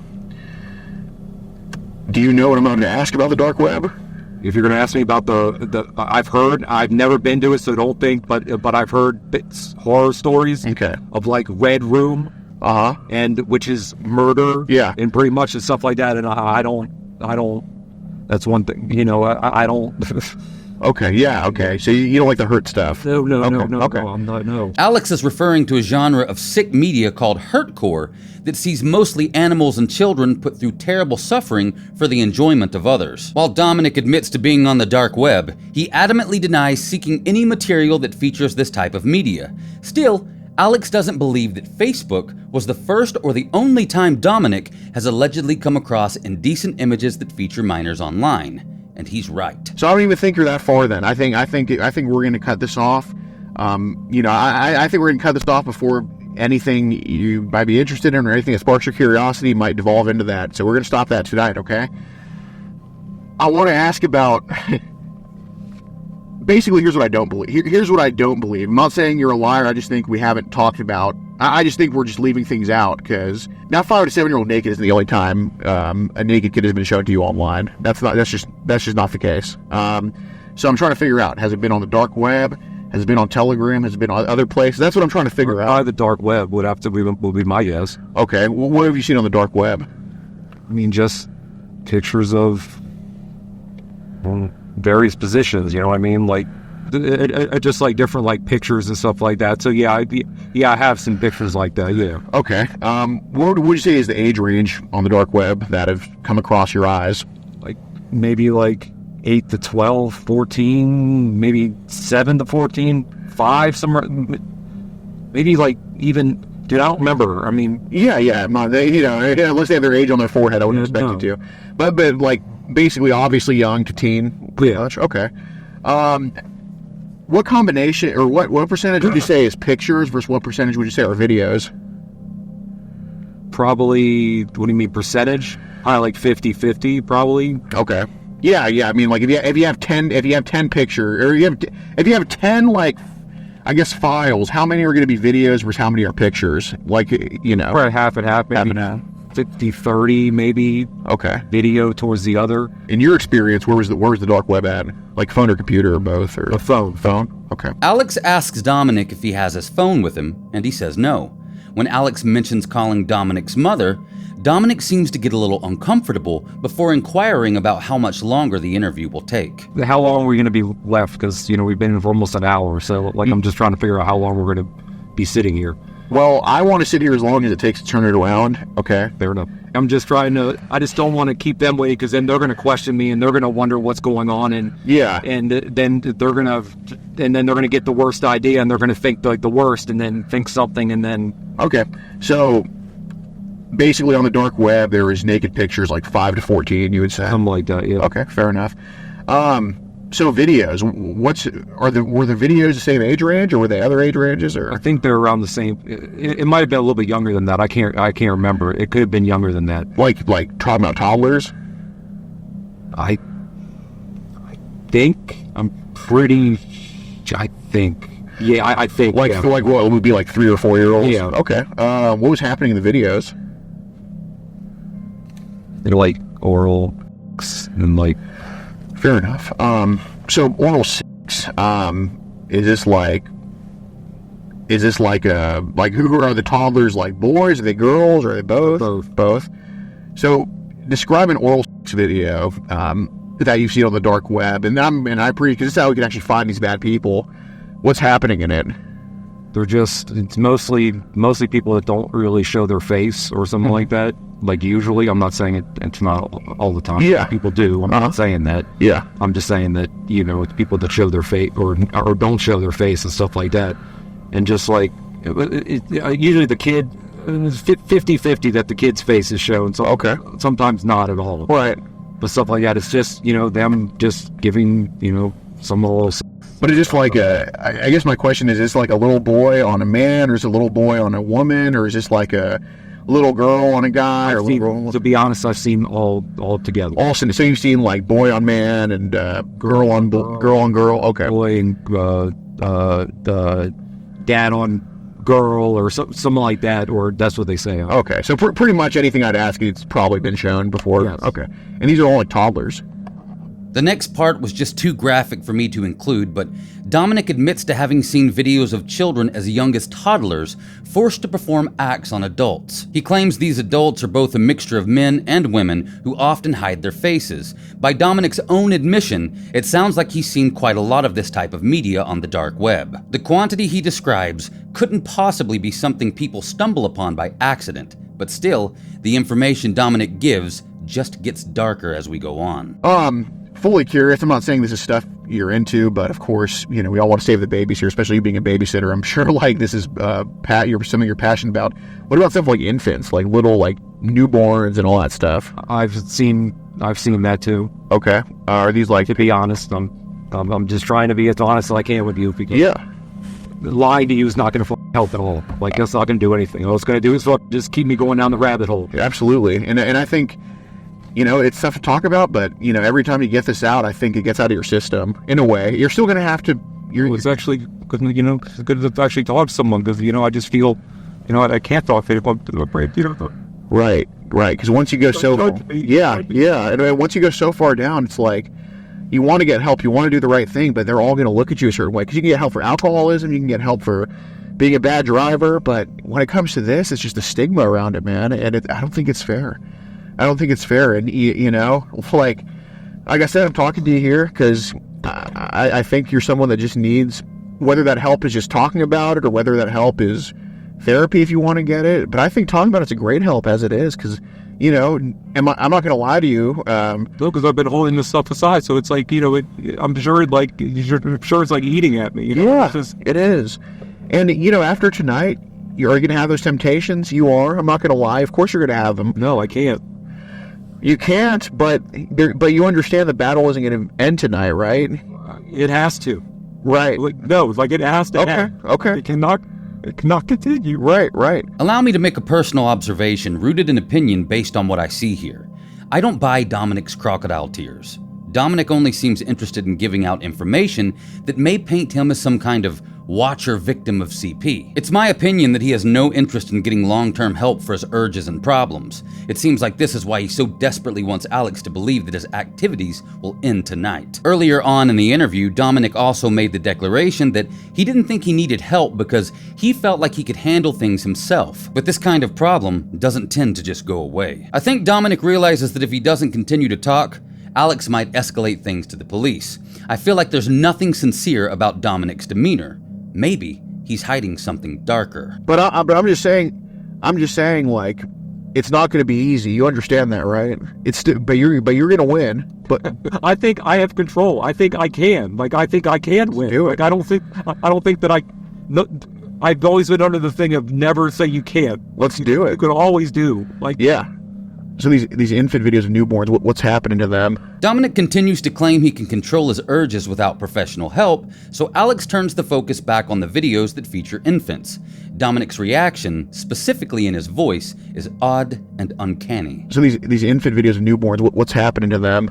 Do you know what I'm going to ask about the dark web? If you're going to ask me about I've never been to it, so don't think, but I've heard horror stories. Okay. Of like Red Room. And which is murder. Yeah. And pretty much and stuff like that. And I don't. That's one thing. I don't. Okay, yeah, okay. So you don't like the hurt stuff? No, Okay. I'm not, no. Alex is referring to a genre of sick media called hurtcore that sees mostly animals and children put through terrible suffering for the enjoyment of others. While Dominic admits to being on the dark web, he adamantly denies seeking any material that features this type of media. Still, Alex doesn't believe that Facebook was the first or the only time Dominic has allegedly come across indecent images that feature minors online. And he's right. So I don't even think you're that far then. I think we're going to cut this off. I think we're going to cut this off before anything you might be interested in or anything that sparks your curiosity might devolve into that. So we're going to stop that tonight, okay? I want to ask about... Basically, here's what I don't believe. Here's what I don't believe. I'm not saying you're a liar. I just think we haven't talked about... I just think we're just leaving things out because now 5 to 7-year-old naked isn't the only time a naked kid has been shown to you online. That's just not the case. So I'm trying to figure out, has it been on the dark web? Has it been on Telegram? Has it been on other places? That's what I'm trying to figure out. The dark web would be my guess. Okay, well, what have you seen on the dark web? I mean, just pictures of various positions. You know what I mean? Like, just like different like pictures and stuff like that. So yeah, I have some pictures like that. Yeah. Okay. What would you say is the age range on the dark web that have come across your eyes? Like maybe like 8 to 12, 14, maybe 7 to 14, 5 somewhere. Maybe like even. Dude, I don't remember. I mean, yeah. Unless they have their age on their forehead, I wouldn't expect you to. But like basically, obviously young to teen. Yeah. Okay. What combination or what percentage would you say is pictures versus what percentage would you say are videos? Probably, what do you mean, percentage? Like 50-50, probably. Okay. Yeah. I mean, like if you have 10 pictures, or if you have 10 like, I guess files, how many are going to be videos versus how many are pictures? Like, Probably half and half, maybe. Half and half. 50-30 maybe. Okay. Video towards the other. In your experience, where was the dark web at? Like phone or computer or both? Or a phone. Phone? Okay. Alex asks Dominic if he has his phone with him, and he says no. When Alex mentions calling Dominic's mother, Dominic seems to get a little uncomfortable before inquiring about how much longer the interview will take. How long are we going to be left? Because, we've been in for almost an hour, so I'm just trying to figure out how long we're going to be sitting here. Well, I want to sit here as long as it takes to turn it around. Okay. Fair enough. I just don't want to keep them waiting because then they're going to question me and they're going to wonder what's going on and then they're going to get the worst idea and they're going to think like the worst and then think something and then. Okay. So basically on the dark web, there is naked pictures like 5 to 14, you would say? Something like that, yeah. Okay, fair enough. So videos, were the videos the same age range, or were they other age ranges? Or I think they're around the same. It might have been a little bit younger than that. I can't remember. It could have been younger than that. Like talking about toddlers. I think I'm pretty. I think. Yeah, I think. Like what it would be like 3 or 4 year olds. Yeah. Okay. What was happening in the videos? They're like oral and like. Fair enough. So oral sex, is this like who are the toddlers, like boys? Are they girls? Or are they both? Both. So describe an oral sex video, that you've seen on the dark web. And because this is how we can actually find these bad people. What's happening in it? It's mostly people that don't really show their face or something like that. Like usually, I'm not saying it's not all the time. Yeah. People do. I'm not saying that. Yeah. I'm just saying that, it's people that show their face or don't show their face and stuff like that. And just like, usually the kid, it's 50-50 that the kid's face is shown. So okay. Sometimes not at all. Right. But stuff like that, it's just, them just giving, some little... But it's just like I guess my question is like a little boy on a man, or is it a little boy on a woman, or is this like a little girl on a guy? To be honest, I've seen all together. Awesome. So you've seen like boy on man and girl on girl. Okay. Boy and dad on girl or something like that, or that's what they say. Okay. So pretty much anything I'd ask, it's probably been shown before. Yes. Okay. And these are all like toddlers. The next part was just too graphic for me to include, but Dominic admits to having seen videos of children as young as toddlers forced to perform acts on adults. He claims these adults are both a mixture of men and women who often hide their faces. By Dominic's own admission, it sounds like he's seen quite a lot of this type of media on the dark web. The quantity he describes couldn't possibly be something people stumble upon by accident, but still, the information Dominic gives just gets darker as we go on. Fully curious. I'm not saying this is stuff you're into, but of course, we all want to save the babies here, especially you being a babysitter. I'm sure this is something you're passionate about. What about stuff like infants, like little newborns and all that stuff? I've seen that too. Okay. Are these To be honest, I'm just trying to be as honest as I can with you, because lying to you is not going to help at all. That's not going to do anything. All it's going to do is just keep me going down the rabbit hole. Absolutely. And I think, it's tough to talk about, but, every time you get this out, I think it gets out of your system. In a way, you're still going to have to... It's actually good, it's good to actually talk to someone, because, I just feel, I can't talk to anyone. Right. Because once you go and once you go so far down, it's like, you want to get help, you want to do the right thing, but they're all going to look at you a certain way. Because you can get help for alcoholism, you can get help for being a bad driver, but when it comes to this, it's just the stigma around it, man, and I don't think it's fair. And, like I said, I'm talking to you here because I think you're someone that just needs, whether that help is just talking about it or whether that help is therapy if you want to get it. But I think talking about it's a great help as it is, because, I'm not going to lie to you. No, because I've been holding this stuff aside, so it's like, I'm sure it's like eating at me. Yeah, it is. And, after tonight, you're going to have those temptations. You are. I'm not going to lie. Of course you're going to have them. No, I can't. You can't, but you understand the battle isn't going to end tonight, right? It has to. Right. It has to end. Okay. It cannot continue. Right. Allow me to make a personal observation rooted in opinion based on what I see here. I don't buy Dominic's crocodile tears. Dominic only seems interested in giving out information that may paint him as some kind of watcher victim of CP. It's my opinion that he has no interest in getting long-term help for his urges and problems. It seems like this is why he so desperately wants Alex to believe that his activities will end tonight. Earlier on in the interview, Dominic also made the declaration that he didn't think he needed help because he felt like he could handle things himself. But this kind of problem doesn't tend to just go away. I think Dominic realizes that if he doesn't continue to talk, Alex might escalate things to the police. I feel like there's nothing sincere about Dominic's demeanor. Maybe he's hiding something darker. But I'm just saying, like, it's not going to be easy. You understand that, right? But you're going to win. But I think I have control. I think I can. I think I can win. Do it. I don't think that I've always been under the thing of never say you can't. Let's do it. You can always do. Yeah. So these infant videos of newborns, what's happening to them? Dominic continues to claim he can control his urges without professional help, so Alex turns the focus back on the videos that feature infants. Dominic's reaction, specifically in his voice, is odd and uncanny. So these infant videos of newborns, what's happening to them?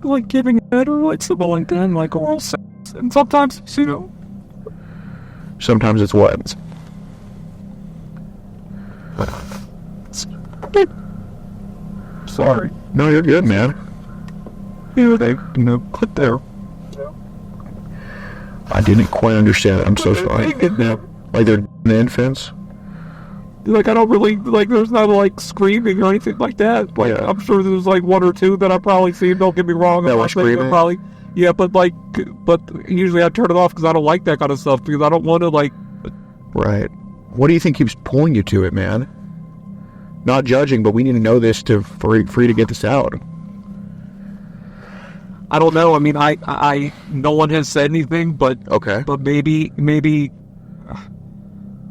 Like giving head or something like that, like oral sex. And sometimes, Sometimes it's what? Sorry. No, you're good, man. They put their... I didn't quite understand it. I'm so sorry. Like they're infants? I don't really, there's not, screaming or anything like that. Yeah. I'm sure there's, one or two that I've probably seen, don't get me wrong. That were screaming? Probably, yeah, but usually I turn it off because I don't like that kind of stuff, because I don't want to, Right. What do you think keeps pulling you to it, man? Not judging, but we need to know this for you to get this out. I don't know. I mean, I no one has said anything, but okay. But maybe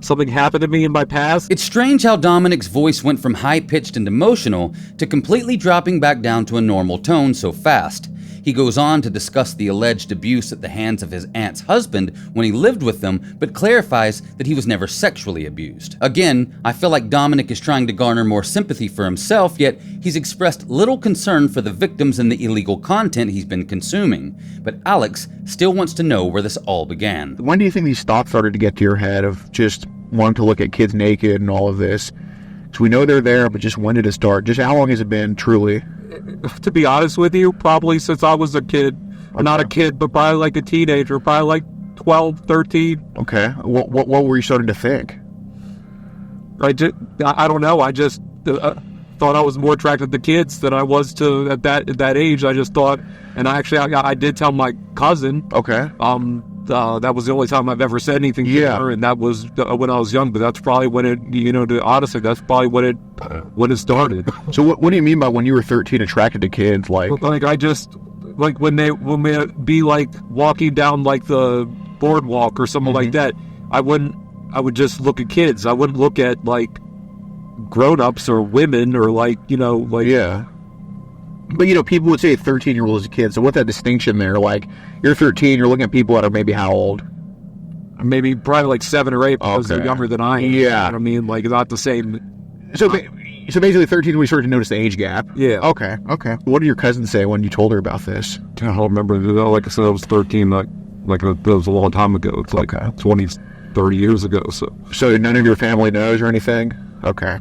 something happened to me in my past. It's strange how Dominic's voice went from high-pitched and emotional to completely dropping back down to a normal tone so fast. He goes on to discuss the alleged abuse at the hands of his aunt's husband when he lived with them, but clarifies that he was never sexually abused. Again, I feel like Dominic is trying to garner more sympathy for himself, yet he's expressed little concern for the victims and the illegal content he's been consuming. But Alex still wants to know where this all began. When do you think these thoughts started to get to your head of just wanting to look at kids naked and all of this? So we know they're there, but just when did it start? Just how long has it been, truly? to be honest with you, probably since I was a kid. Okay. Not a kid, but probably like a teenager, probably like 12, 13. Okay. What were you starting to think? I don't know. I just thought I was more attracted to kids than I was to at that age. I just thought, and I did tell my cousin. Okay. That was the only time I've ever said anything to her, and that was when I was young. But that's probably when it, honestly, that's probably when it started. So what do you mean by when you were 13 attracted to kids? Like I just when we be like walking down like the boardwalk or something like that, I would just look at kids. I wouldn't look at like grown-ups or women or yeah. But people would say a 13-year-old is a kid. So what's that distinction there? Like you're 13, you're looking at people that are maybe how old? Maybe probably like 7 or 8 because they're younger than I am. Yeah. You know what I mean? Like not the same. So basically 13 we started to notice the age gap. Yeah. Okay. What did your cousin say when you told her about this? I don't remember. Like I said, I was 13. Like that was a long time ago. It's like 20, 30 years ago. So none of your family knows or anything? Okay.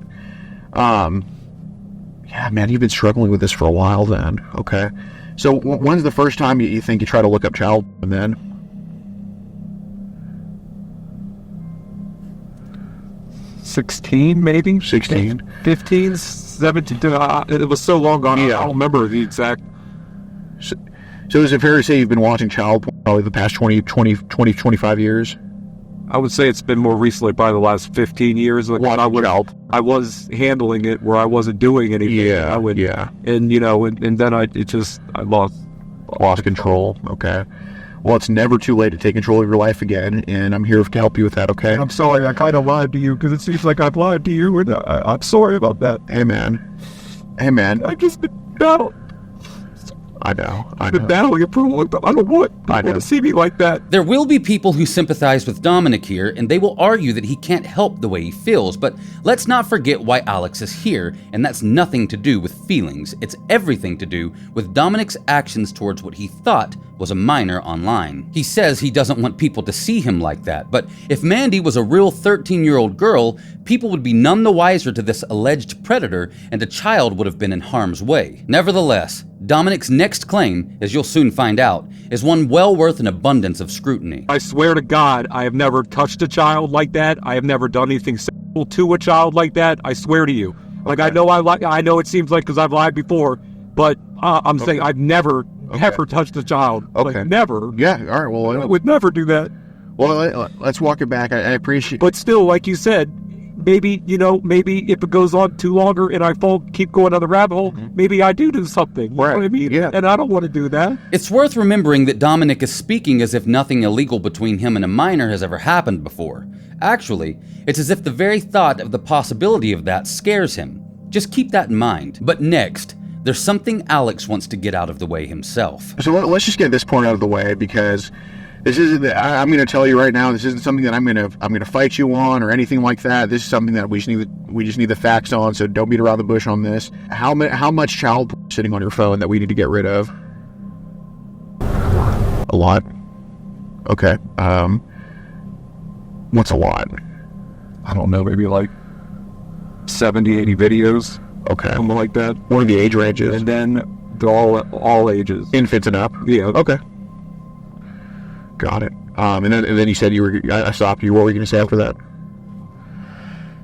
Yeah, man, you've been struggling with this for a while then. Okay. So when's the first time you think you try to look up child and then? 16 maybe? 16? 15, 17. It was so long gone. I don't remember the exact. So is it fair to say you've been watching child porn probably the past 20, 25 years? I would say it's been more recently, probably the last 15 years. Like I was handling it where I wasn't doing anything. Yeah, And and then I lost control. Okay. Well, it's never too late to take control of your life again, and I'm here to help you with that, okay? I'm sorry, I kind of lied to you, because it seems like I've lied to you, and I'm sorry about that. Hey, man. I've just been battling. I know. I've been battling it for a long time. I don't want people to see me like that. There will be people who sympathize with Dominic here, and they will argue that he can't help the way he feels, but let's not forget why Alex is here, and that's nothing to do with feelings. It's everything to do with Dominic's actions towards what he thought was a minor online. He says he doesn't want people to see him like that, but if Mandy was a real 13-year-old girl, people would be none the wiser to this alleged predator, and a child would have been in harm's way. Nevertheless, Dominic's next claim, as you'll soon find out, is one well worth an abundance of scrutiny. I swear to God, I have never touched a child like that. I have never done anything sexual to a child like that. I swear to you. Like, I know it seems like because I've lied before, but I'm saying I've never touched a child. Okay. Like, never. Yeah, all right, well... I would never do that. Well, let's walk it back. I appreciate... But still, like you said, maybe if it goes on too longer and I keep going down the rabbit hole, maybe I do something. You know what I mean? Yeah. And I don't want to do that. It's worth remembering that Dominic is speaking as if nothing illegal between him and a minor has ever happened before. Actually, it's as if the very thought of the possibility of that scares him. Just keep that in mind. But next, there's something Alex wants to get out of the way himself. So let's just get this point out of the way, because this isn't. I'm going to tell you right now. This isn't something that I'm going to fight you on or anything like that. This is something that we just need the facts on. So don't beat around the bush on this. How much child porn is sitting on your phone that we need to get rid of? A lot. Okay. What's a lot? I don't know. Maybe like 70, 80 videos. Okay. Something like that. What are the age ranges? And then they're all ages. Infants and up? Yeah. Okay. Got it. And then you said I stopped you. What were you going to say after that?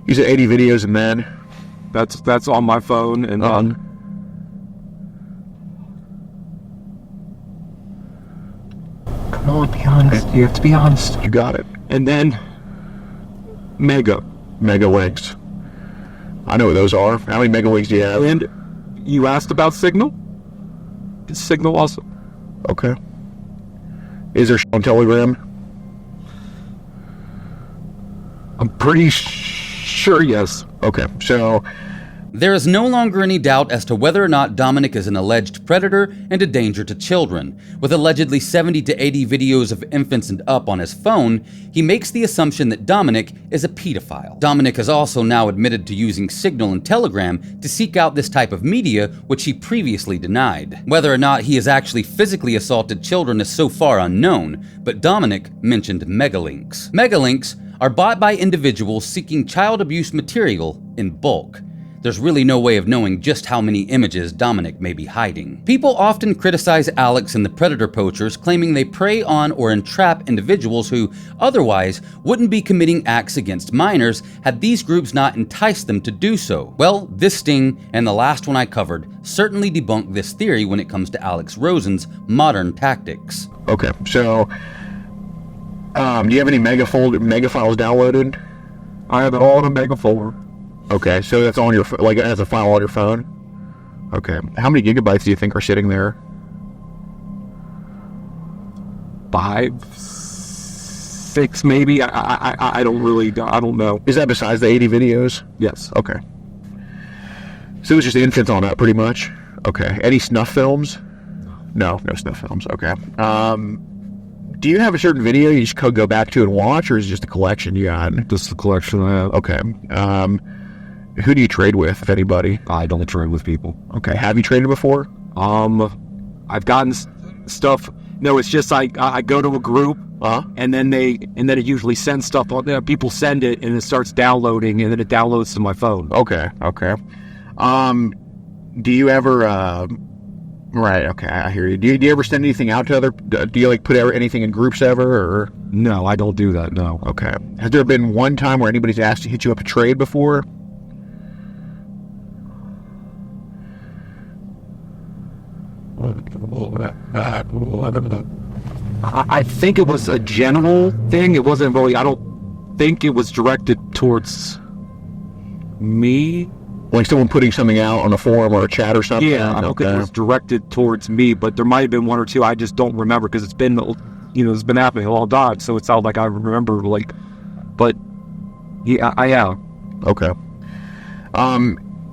You said 80 videos and then? That's on my phone and Come on, be honest. You have to be honest. You got it. And then Mega links. I know what those are. How many mega links do you have? And you asked about Signal? It's Signal also. Okay. Is there on Telegram? I'm pretty sure yes. Okay, so... There is no longer any doubt as to whether or not Dominic is an alleged predator and a danger to children. With allegedly 70 to 80 videos of infants and up on his phone, he makes the assumption that Dominic is a pedophile. Dominic has also now admitted to using Signal and Telegram to seek out this type of media, which he previously denied. Whether or not he has actually physically assaulted children is so far unknown, but Dominic mentioned megalinks. Megalinks are bought by individuals seeking child abuse material in bulk. there's really no way of knowing just how many images Dominic may be hiding. People often criticize Alex and the predator poachers, claiming they prey on or entrap individuals who otherwise wouldn't be committing acts against minors had these groups not enticed them to do so. Well, this sting and the last one I covered certainly debunk this theory when it comes to Alex Rosen's modern tactics. Okay, so do you have any mega files downloaded? I have it all in a mega folder. Okay, so that's on your like as a file on your phone. Okay, how many gigabytes do you think are sitting there? 5, 6, maybe. I don't know. Is that besides the 80 videos? Yes. Okay. So it was just infants on that, pretty much. Okay. Any snuff films? No snuff films. Okay. Do you have a certain video you just could go back to and watch, or is it just a collection you got? Just the collection I have. Okay. Who do you trade with, if anybody? I don't trade with people. Okay. Have you traded before? I've gotten stuff. No, it's just I go to a group, and then it usually sends stuff on there. People send it, and it starts downloading, and then it downloads to my phone. Okay. Do you ever? Right. Okay. I hear you. Do you ever send anything out to other? Do you like put anything in groups ever? Or no, I don't do that. No. Okay. Has there been one time where anybody's asked to hit you up a trade before? I think it was a general thing. It wasn't really. I don't think it was directed towards me. Like someone putting something out on a forum or a chat or something? Yeah, I don't think it was directed towards me, but there might have been one or two. I just don't remember because it's been happening a long time, so it's not like I remember. But yeah, I have. Okay.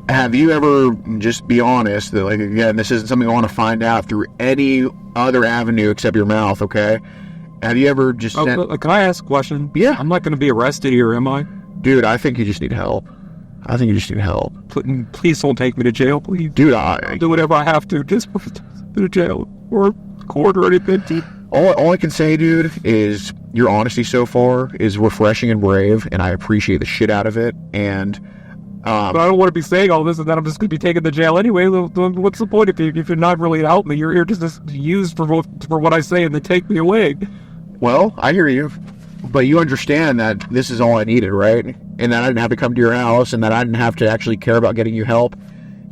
Have you ever, just be honest, that, like, again, this isn't something I want to find out through any other avenue except your mouth, okay? Have you ever just can I ask a question? Yeah. I'm not going to be arrested here, am I? Dude, I think you just need help. Please don't take me to jail, please. Dude, I'll do whatever I have to, just to jail or court or anything. All I can say, dude, is your honesty so far is refreshing and brave, and I appreciate the shit out of it, and... but I don't want to be saying all this and then I'm just going to be taken to jail anyway. What's the point if you're not really helping me? You're here just used for what I say and then take me away. Well, I hear you, but you understand that this is all I needed, right? And that I didn't have to come to your house, and that I didn't have to actually care about getting you help.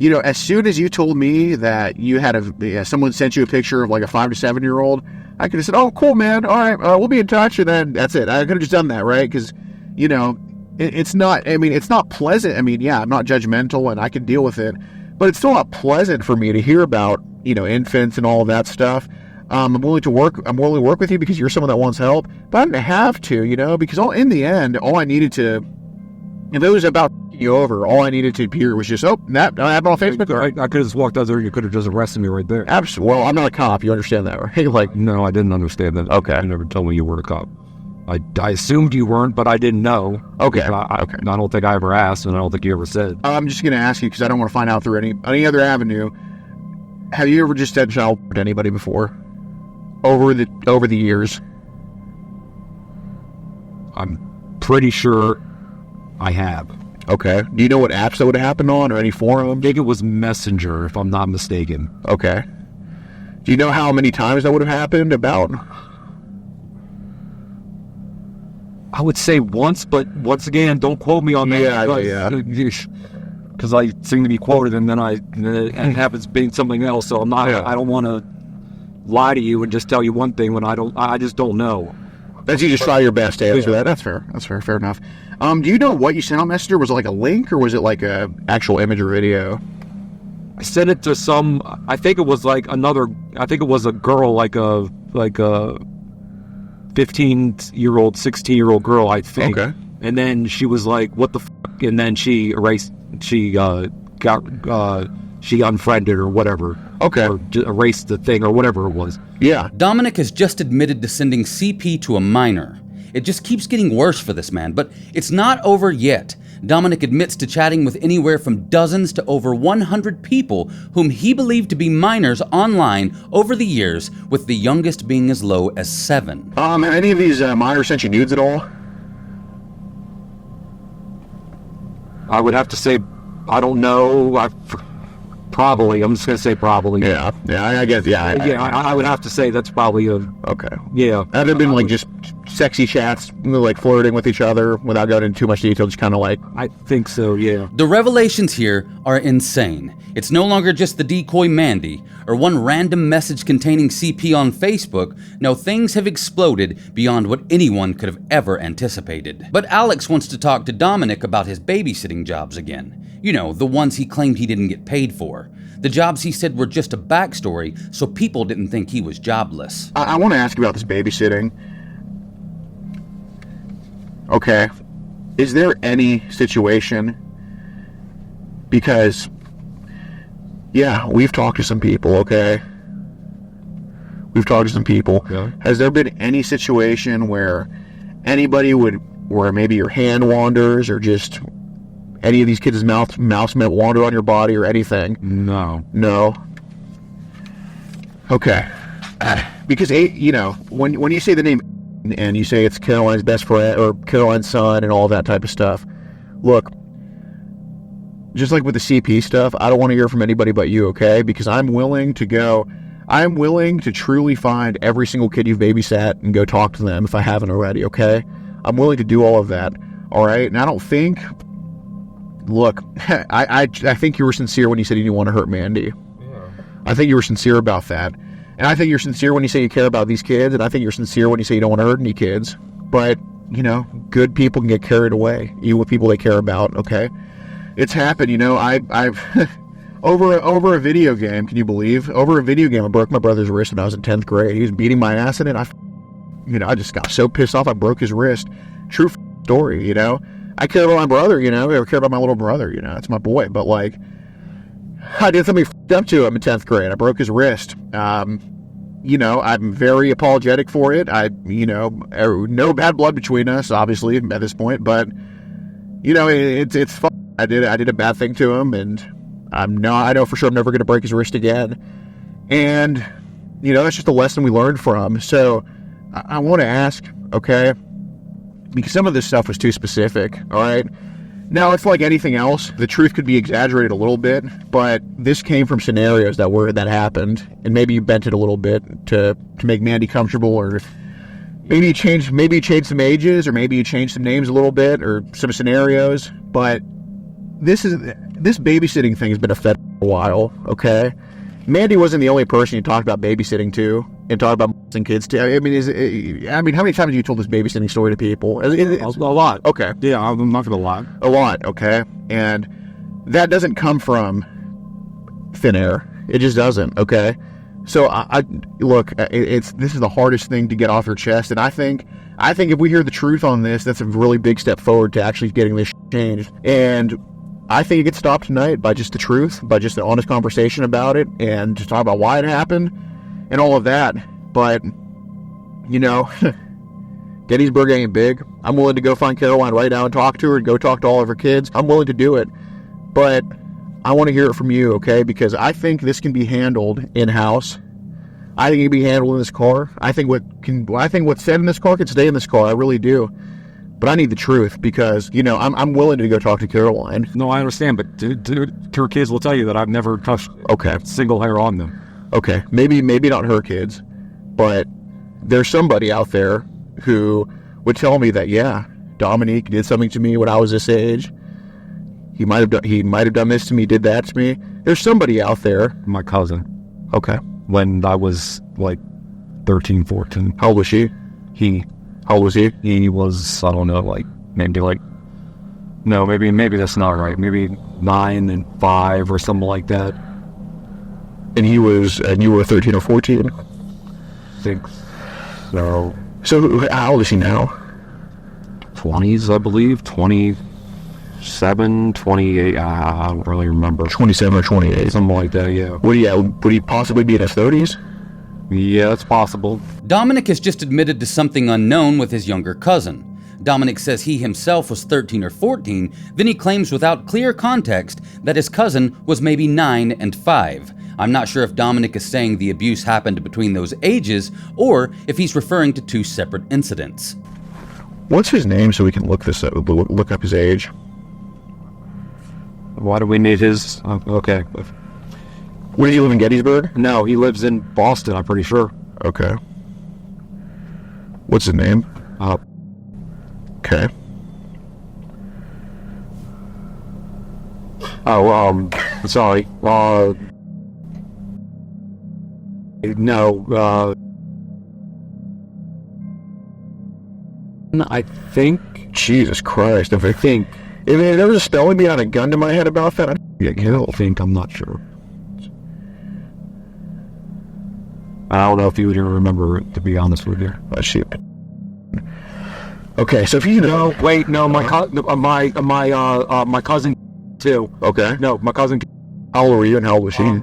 You know, as soon as you told me that you had someone sent you a picture of like a 5 to 7 year old, I could have said, "Oh, cool, man. All right, we'll be in touch," and then that's it. I could have just done that, right? Because, you know. It's not pleasant. I mean, yeah, I'm not judgmental and I can deal with it, but it's still not pleasant for me to hear about, infants and all of that stuff. I'm willing to work with you because you're someone that wants help, but I didn't have to, because in the end, all I needed to, if it was about you over, all I needed to hear was just, that happened on Facebook. I could have just walked out there and you could have just arrested me right there. Absolutely. Well, I'm not a cop. You understand that, right? Like, no, I didn't understand that. Okay. You never told me you were a cop. I assumed you weren't, but I didn't know. Okay. I don't think I ever asked, and I don't think you ever said. I'm just going to ask you because I don't want to find out through any other avenue. Have you ever just said child to anybody before? Over the years? I'm pretty sure I have. Okay. Do you know what apps that would have happened on, or any forum? I think it was Messenger, if I'm not mistaken. Okay. Do you know how many times that would have happened? About? I would say once, but once again, don't quote me on that. Yeah. Because I seem to be quoted, and then it happens being something else. So I'm not. Yeah. I don't want to lie to you and just tell you one thing when I just don't know. That's you just try your best to answer that. That's fair. Fair enough. Do you know what you sent on Messenger? Was it like a link, or was it like a actual image or video? I sent it to some. I think it was like another. I think it was a girl, like a 15-year-old, 16-year-old girl, I think. Okay. And then she was like, "What the fuck?" And then she erased. She she unfriended or whatever. Okay. Or erased the thing or whatever it was. Yeah. Dominic has just admitted to sending CP to a minor. It just keeps getting worse for this man, but it's not over yet. Dominic admits to chatting with anywhere from dozens to over 100 people whom he believed to be minors online over the years, with the youngest being as low as 7. Have any of these minors sent you nudes at all? I would have to say I don't know. Probably. I'm just gonna say probably. Yeah, I guess. Yeah, I would have to say that's probably a. Okay. Yeah. Have it been like just sexy chats, like flirting with each other without going into too much detail, just kind of like? I think so. Yeah. The revelations here are insane. It's no longer just the decoy Mandy or one random message containing CP on Facebook. No, things have exploded beyond what anyone could have ever anticipated. But Alex wants to talk to Dominic about his babysitting jobs again. You know, the ones he claimed he didn't get paid for. The jobs he said were just a backstory, so people didn't think he was jobless. I want to ask you about this babysitting. Okay. Is there any situation, because, yeah, we've talked to some people, okay? We've talked to some people. Yeah. Has there been any situation where anybody where maybe your hand wanders or just any of these kids' mouse might wander on your body or anything? No. No. Okay. Because, you know, when you say the name and you say it's Caroline's best friend or Caroline's son and all that type of stuff, look, just like with the CP stuff, I don't want to hear from anybody but you, okay? Because I'm willing to truly find every single kid you've babysat and go talk to them if I haven't already, okay? I'm willing to do all of that, all right? And I don't think... Look, I think you were sincere when you said you didn't want to hurt Mandy. Yeah. I think you were sincere about that. And I think you're sincere when you say you care about these kids, and I think you're sincere when you say you don't want to hurt any kids. But, you know, good people can get carried away, even with people they care about, okay? It's happened, you know. I've over a video game, can you believe? Over a video game, I broke my brother's wrist when I was in 10th grade. He was beating my ass in it. I just got so pissed off I broke his wrist. True story, you know? I care about my brother, you know. I care about my little brother, you know. It's my boy. But, like, I did something up to him in 10th grade. I broke his wrist. You know, I'm very apologetic for it. No bad blood between us, obviously, at this point. But, you know, it's fun. I did a bad thing to him, and I know for sure I'm never going to break his wrist again. And, you know, that's just a lesson we learned from. So, I want to ask, okay, because some of this stuff was too specific, all right? Now, it's like anything else. The truth could be exaggerated a little bit, but this came from scenarios that happened, and maybe you bent it a little bit to make Mandy comfortable, or maybe you changed some ages, or maybe you changed some names a little bit, or some scenarios. But this babysitting thing has been a fed for a while, okay? Mandy wasn't the only person you talked about babysitting to, and talked about molesting kids too. I mean, how many times have you told this babysitting story to people? A lot. Okay. Yeah, I'm not gonna lie. A lot, okay? And that doesn't come from thin air. It just doesn't, okay? So, look, this is the hardest thing to get off your chest, and I think if we hear the truth on this, that's a really big step forward to actually getting this changed. And I think it gets stopped tonight by just the truth, by just an honest conversation about it, and to talk about why it happened, and all of that. But, you know, Gettysburg ain't big. I'm willing to go find Caroline right now and talk to her, and go talk to all of her kids. I'm willing to do it. But I want to hear it from you, okay? Because I think this can be handled in-house. I think it can be handled in this car. I think what's said in this car can stay in this car. I really do. But I need the truth, because, you know, I'm willing to go talk to Caroline. No, I understand, but her kids will tell you that I've never touched a single hair on them. Okay, maybe not her kids, but there's somebody out there who would tell me that, yeah, Dominic did something to me when I was this age. He might have done this to me, did that to me. There's somebody out there. My cousin. Okay. When I was like 13, 14. How old was she? How old was he? He was, I don't know, maybe that's not right. Maybe 9 and 5 or something like that. And you were 13 or 14? I think so. So how old is he now? 20s, I believe. 27, 28, I don't really remember. 27 or 28? Something like that, yeah. Would he possibly be in his 30s? Yeah, it's possible. Dominic has just admitted to something unknown with his younger cousin. Dominic says he himself was 13 or 14, then he claims without clear context that his cousin was maybe 9 and 5. I'm not sure if Dominic is saying the abuse happened between those ages, or if he's referring to two separate incidents. What's his name so we can look up his age? Why do we need his? Okay. Where does he live in Gettysburg? No, he lives in Boston, I'm pretty sure. Okay. What's his name? Okay. Oh, sorry. No, I think. Jesus Christ. If think. there was a spelling bee on a gun to my head about that, I'd get killed. I'm not sure. I don't know if you would even remember it, to be honest with you. Oh, shit. Okay, so if you know... my cousin, too. Okay. No, my cousin... How old were you and how old was she?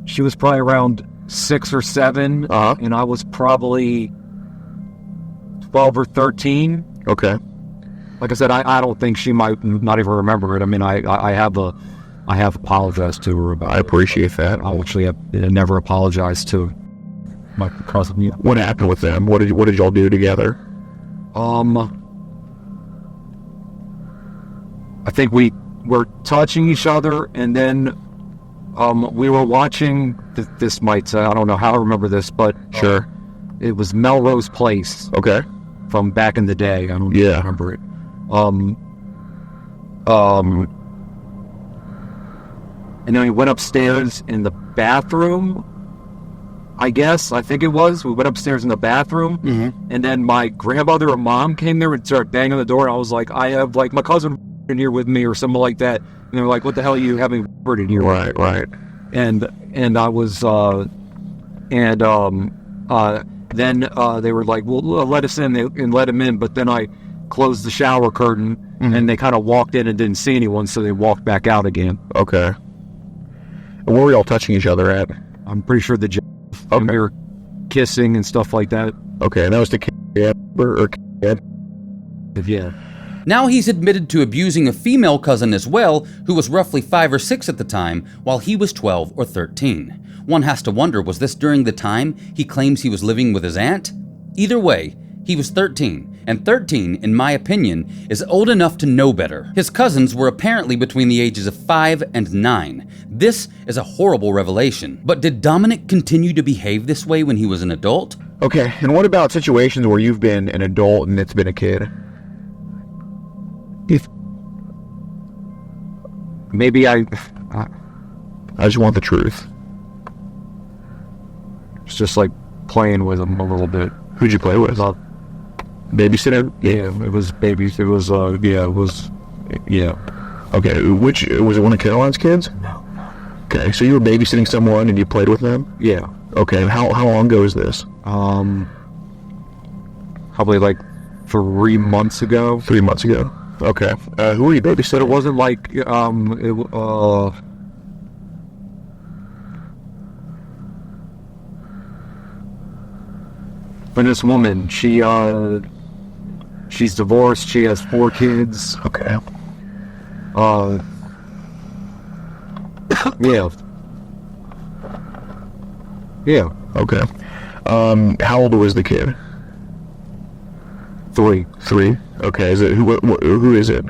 She was probably around 6 or 7, and I was probably 12 or 13. Okay. Like I said, I don't think she might not even remember it. I mean, I have apologized to her about it. I appreciate that. I actually have never apologized to my cousin. What happened with them? What did y'all do together? I think we were touching each other, and then we were watching. This might I don't know how I remember this, but Sure. It was Melrose Place. Okay. From back in the day. I don't remember it. And then we went upstairs in the bathroom, I think it was. We went upstairs in the bathroom, and then my grandmother or mom came there and started banging on the door. And I was like, I have like my cousin in here with me or something like that. And they were like, what the hell are you having in here? Right. And I was, then they were like, well, let us in, and let him in. But then I closed the shower curtain, and they kind of walked in and didn't see anyone, so they walked back out again. Okay. And where were y'all touching each other at? I'm pretty sure the and we were kissing and stuff like that. Okay, and that was the kid or kid? Yeah. Now he's admitted to abusing a female cousin as well, who was roughly 5 or 6 at the time, while he was 12 or 13. One has to wonder, was this during the time he claims he was living with his aunt? Either way, he was 13, and 13, in my opinion, is old enough to know better. His cousins were apparently between the ages of 5 and 9. This is a horrible revelation. But did Dominic continue to behave this way when he was an adult? Okay, and what about situations where you've been an adult and it's been a kid? Maybe I just want the truth. It's just like playing with him a little bit. Who'd you play with? Babysitter? Yeah, it was babies. It was, yeah. Okay, which, was it one of Caroline's kids? No. Okay, so you were babysitting someone and you played with them? Yeah. Okay, how long ago is this? Probably like 3 months ago. 3 months ago. Okay. Who were you babysitting? It wasn't like, But this woman, she's divorced. She has 4 kids. Okay. Yeah. Okay. How old was the kid? 3. 3. Okay. Is it who is it?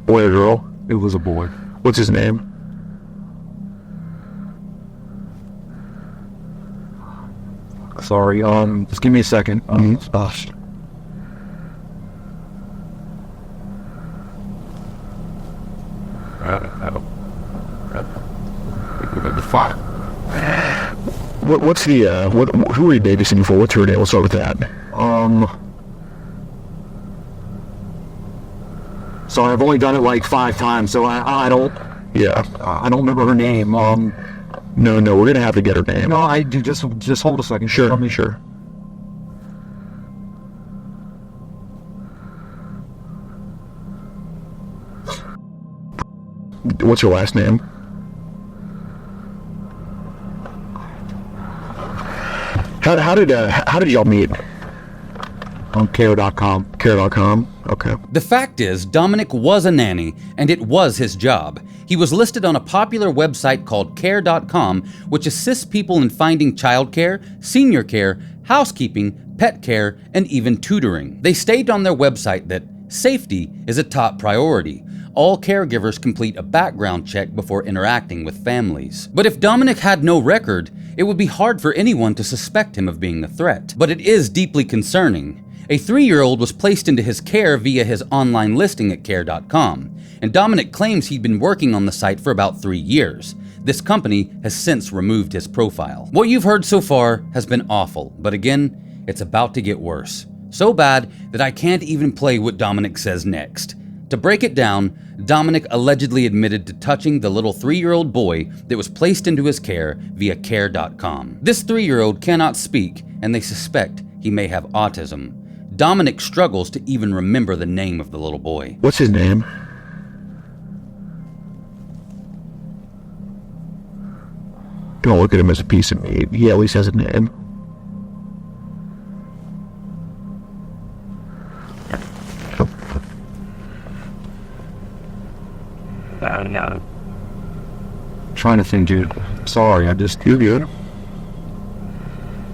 Boy or girl? It was a boy. What's his name? Sorry. Just give me a second. What's the who are you babysitting for? What's her name? We'll start with that. Sorry, I've only done it like 5 times, so I don't. Yeah. I don't remember her name. No, we're gonna have to get her name. No, I do. Just hold a second. Sure. Tell me. Sure. What's your last name? How did y'all meet? On care.com. Care.com? Okay. The fact is, Dominic was a nanny, and it was his job. He was listed on a popular website called care.com, which assists people in finding childcare, senior care, housekeeping, pet care, and even tutoring. They state on their website that safety is a top priority. all caregivers complete a background check before interacting with families. But if Dominic had no record, it would be hard for anyone to suspect him of being a threat. But it is deeply concerning. A 3-year-old was placed into his care via his online listing at care.com, and Dominic claims he'd been working on the site for about 3 years. This company has since removed his profile. What you've heard so far has been awful, but again, it's about to get worse. So bad that I can't even play what Dominic says next. To break it down, Dominic allegedly admitted to touching the little 3-year-old boy that was placed into his care via care.com. This 3-year-old cannot speak, and they suspect he may have autism. Dominic struggles to even remember the name of the little boy. What's his name? Don't look at him as a piece of meat. He at least has a name. No. Trying to think, dude. Sorry, You're good.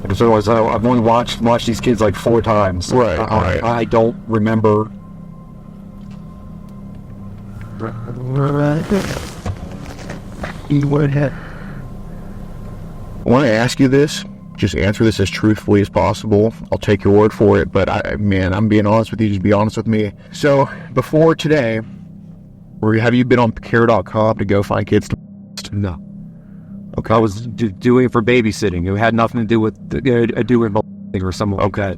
Because otherwise, I've only watched these kids like 4 times. Right. I don't remember. I want to ask you this. Just answer this as truthfully as possible. I'll take your word for it, but I'm being honest with you. Just be honest with me. So, before today, have you been on care.com to go find kids? No. Okay. I was doing it for babysitting. It had nothing to do with doing or something like that.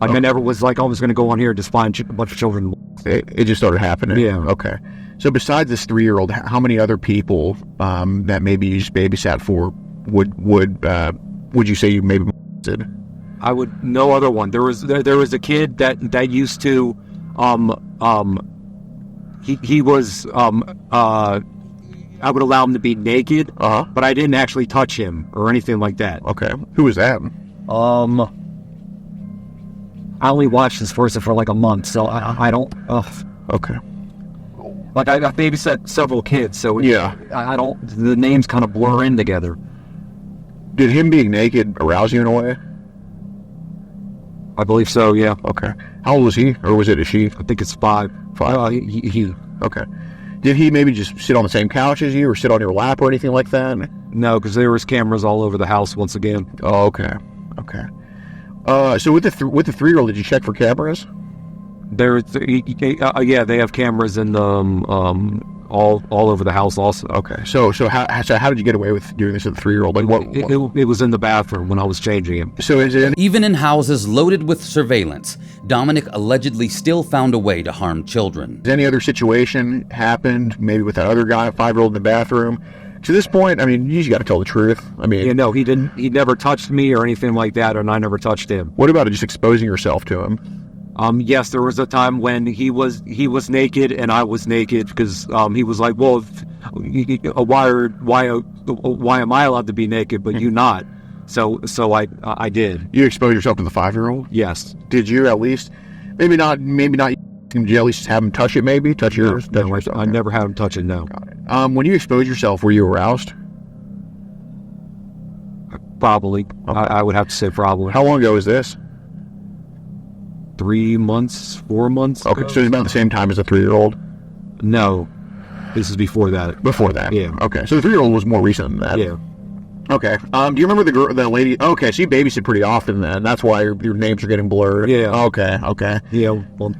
I never was like, I was going to go on here and just find a bunch of children. It just started happening. Yeah. Okay. So besides this 3-year-old, how many other people that maybe you just babysat for would you say you maybe did? I would. No other one. There was a kid that used to he was I would allow him to be naked, but I didn't actually touch him or anything like that. Okay. Who was that? I only watched this person for like a month, so I don't. Okay. Like I babysat several kids, so yeah, I don't. The names kind of blur in together. Did him being naked arouse you in a way? I believe so. Yeah. Okay. How old was he, or was it a she? I think it's 5. 5. He. Okay. Did he maybe just sit on the same couch as you, or sit on your lap, or anything like that? No, because there was cameras all over the house once again. Oh, okay. Okay. So with the 3-year-old, did you check for cameras? Yeah, they have cameras in all over the house also. Okay. So how did you get away with doing this with the 3-year-old? Like what? It was in the bathroom when I was changing him. So is it even in houses loaded with surveillance, Dominic allegedly still found a way to harm children. Has any other situation happened, maybe with that other guy, 5-year-old in the bathroom? To this point, I mean, you just got to tell the truth. I mean, yeah, no, he didn't. He never touched me or anything like that, and I never touched him. What about just exposing yourself to him? Yes, there was a time when he was naked and I was naked because he was like, "Well, why am I allowed to be naked but you not?" So I did. You exposed yourself to the 5-year-old? Yes. Did you at least? Maybe not. Did you at least have him touch it? Maybe touch yours? No, I never had him touch it. No. Got it. When you exposed yourself, were you aroused? Probably. Okay. I would have to say probably. How long ago was this? 3 months, 4 months. Okay, ago. so it's about the same time as the 3-year-old. No, this is before that. Before that. Yeah. Okay, so the 3-year-old was more recent than that. Yeah. Okay. Do you remember the lady? Okay, so you babysit pretty often then. That's why your names are getting blurred. Yeah. Okay. Yeah. Well,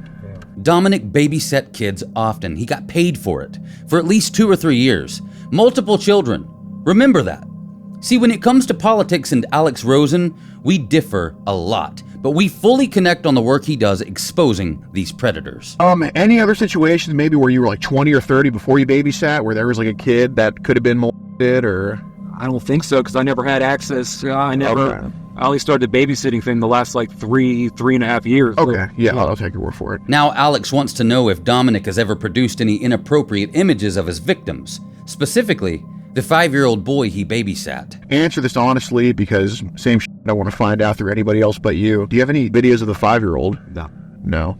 Dominic babysat kids often. He got paid for it for at least 2 or 3 years. Multiple children. Remember that. See, when it comes to politics and Alex Rosen, we differ a lot, but we fully connect on the work he does exposing these predators. Any other situations maybe where you were like 20 or 30 before you babysat, where there was like a kid that could have been molested, or? I don't think so, because I never had access. I Okay. only started the babysitting thing the last like three and a half years. Okay, yeah, I'll take your word for it. Now Alex wants to know if Dominic has ever produced any inappropriate images of his victims, specifically the 5-year-old boy he babysat. Answer this honestly, because same shit I want to find out through anybody else but you. Do you have any videos of the 5-year-old? No. No.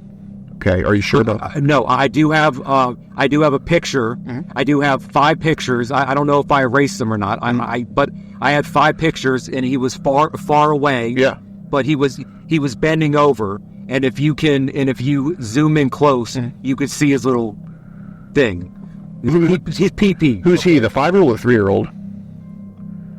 Okay, are you sure though? No, I do have a picture. Mm-hmm. I do have 5 pictures. I don't know if I erased them or not. But I had 5 pictures, and he was far away. Yeah. But he was bending over, and if you zoom in close, you could see his little thing. He's PP. Who's he? The 5-year-old or the 3-year-old?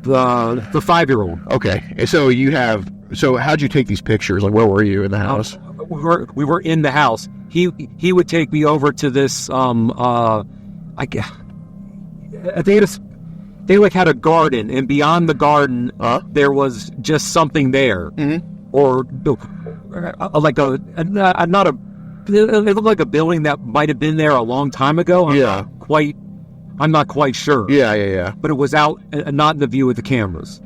The 5-year-old. Okay. So how'd you take these pictures? Like, where were you in the house? We were in the house. He would take me over to this they like had a garden, and beyond the garden there was just something there. Or like it looked like a building that might have been there a long time ago. I'm not quite sure. Yeah. But it was out, not in the view of the cameras.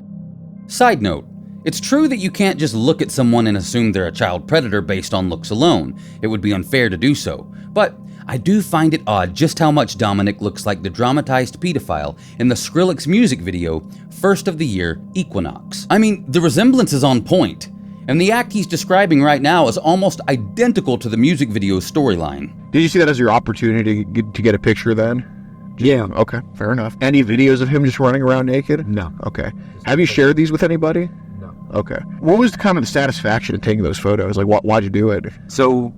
Side note, it's true that you can't just look at someone and assume they're a child predator based on looks alone. It would be unfair to do so. But I do find it odd just how much Dominic looks like the dramatized pedophile in the Skrillex music video, First of the Year, Equinox. I mean, the resemblance is on point, and the act he's describing right now is almost identical to the music video's storyline. Did you see that as your opportunity to get a picture then? Yeah. Okay, fair enough. Any videos of him just running around naked? No. Okay. Have you shared these with anybody? No. Okay. What was kind of the satisfaction of taking those photos? Like, why'd you do it? So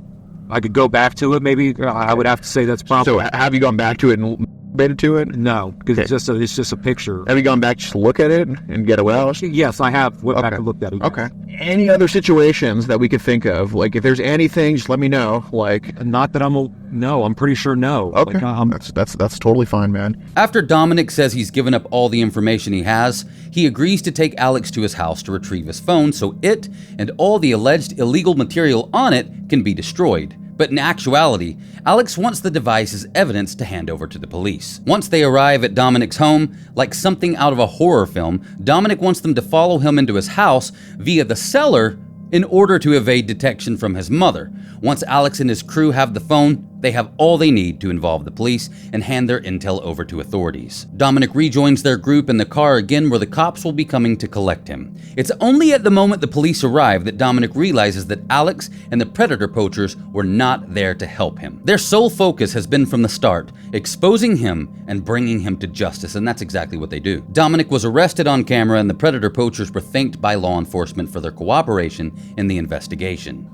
I could go back to it, maybe. I would have to say that's probably. So have you gone back to it and masturbated to it? No, because it's just a picture. Have you gone back just to look at it and get aroused? Yes, I have went back and looked at it. Okay. Any other situations that we could think of? Like, if there's anything, just let me know. Like, not that I'm pretty sure no. Okay. Like, that's totally fine, man. After Dominic says he's given up all the information he has, he agrees to take Alex to his house to retrieve his phone so it and all the alleged illegal material on it can be destroyed. But in actuality, Alex wants the device as evidence to hand over to the police. Once they arrive at Dominic's home, like something out of a horror film, Dominic wants them to follow him into his house via the cellar in order to evade detection from his mother. Once Alex and his crew have the phone, they have all they need to involve the police and hand their intel over to authorities. Dominic rejoins their group in the car again, where the cops will be coming to collect him. It's only at the moment the police arrive that Dominic realizes that Alex and the predator poachers were not there to help him. Their sole focus has been from the start, exposing him and bringing him to justice, and that's exactly what they do. Dominic was arrested on camera, and the predator poachers were thanked by law enforcement for their cooperation in the investigation.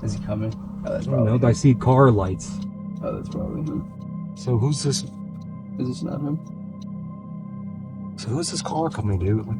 Is he coming? Oh, that's I don't probably know. I see car lights. Oh, that's probably him. So who's this? Is this not him? So who's this car coming to?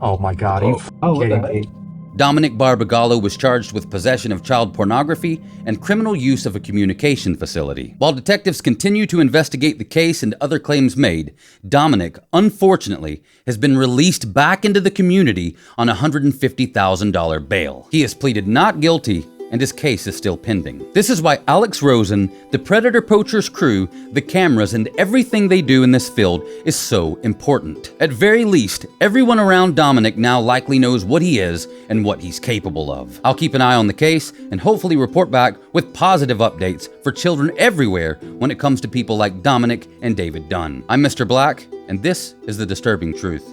Oh my God! Are you what kidding the me? Dominic Barbagallo was charged with possession of child pornography and criminal use of a communication facility. While detectives continue to investigate the case and other claims made, Dominic, unfortunately, has been released back into the community on a $150,000 bail. He has pleaded not guilty, and his case is still pending. This is why Alex Rosen, the Predator Poachers crew, the cameras, and everything they do in this field is so important. At very least, everyone around Dominic now likely knows what he is and what he's capable of. I'll keep an eye on the case and hopefully report back with positive updates for children everywhere when it comes to people like Dominic and David Dunn. I'm Mr. Black, and this is The Disturbing Truth.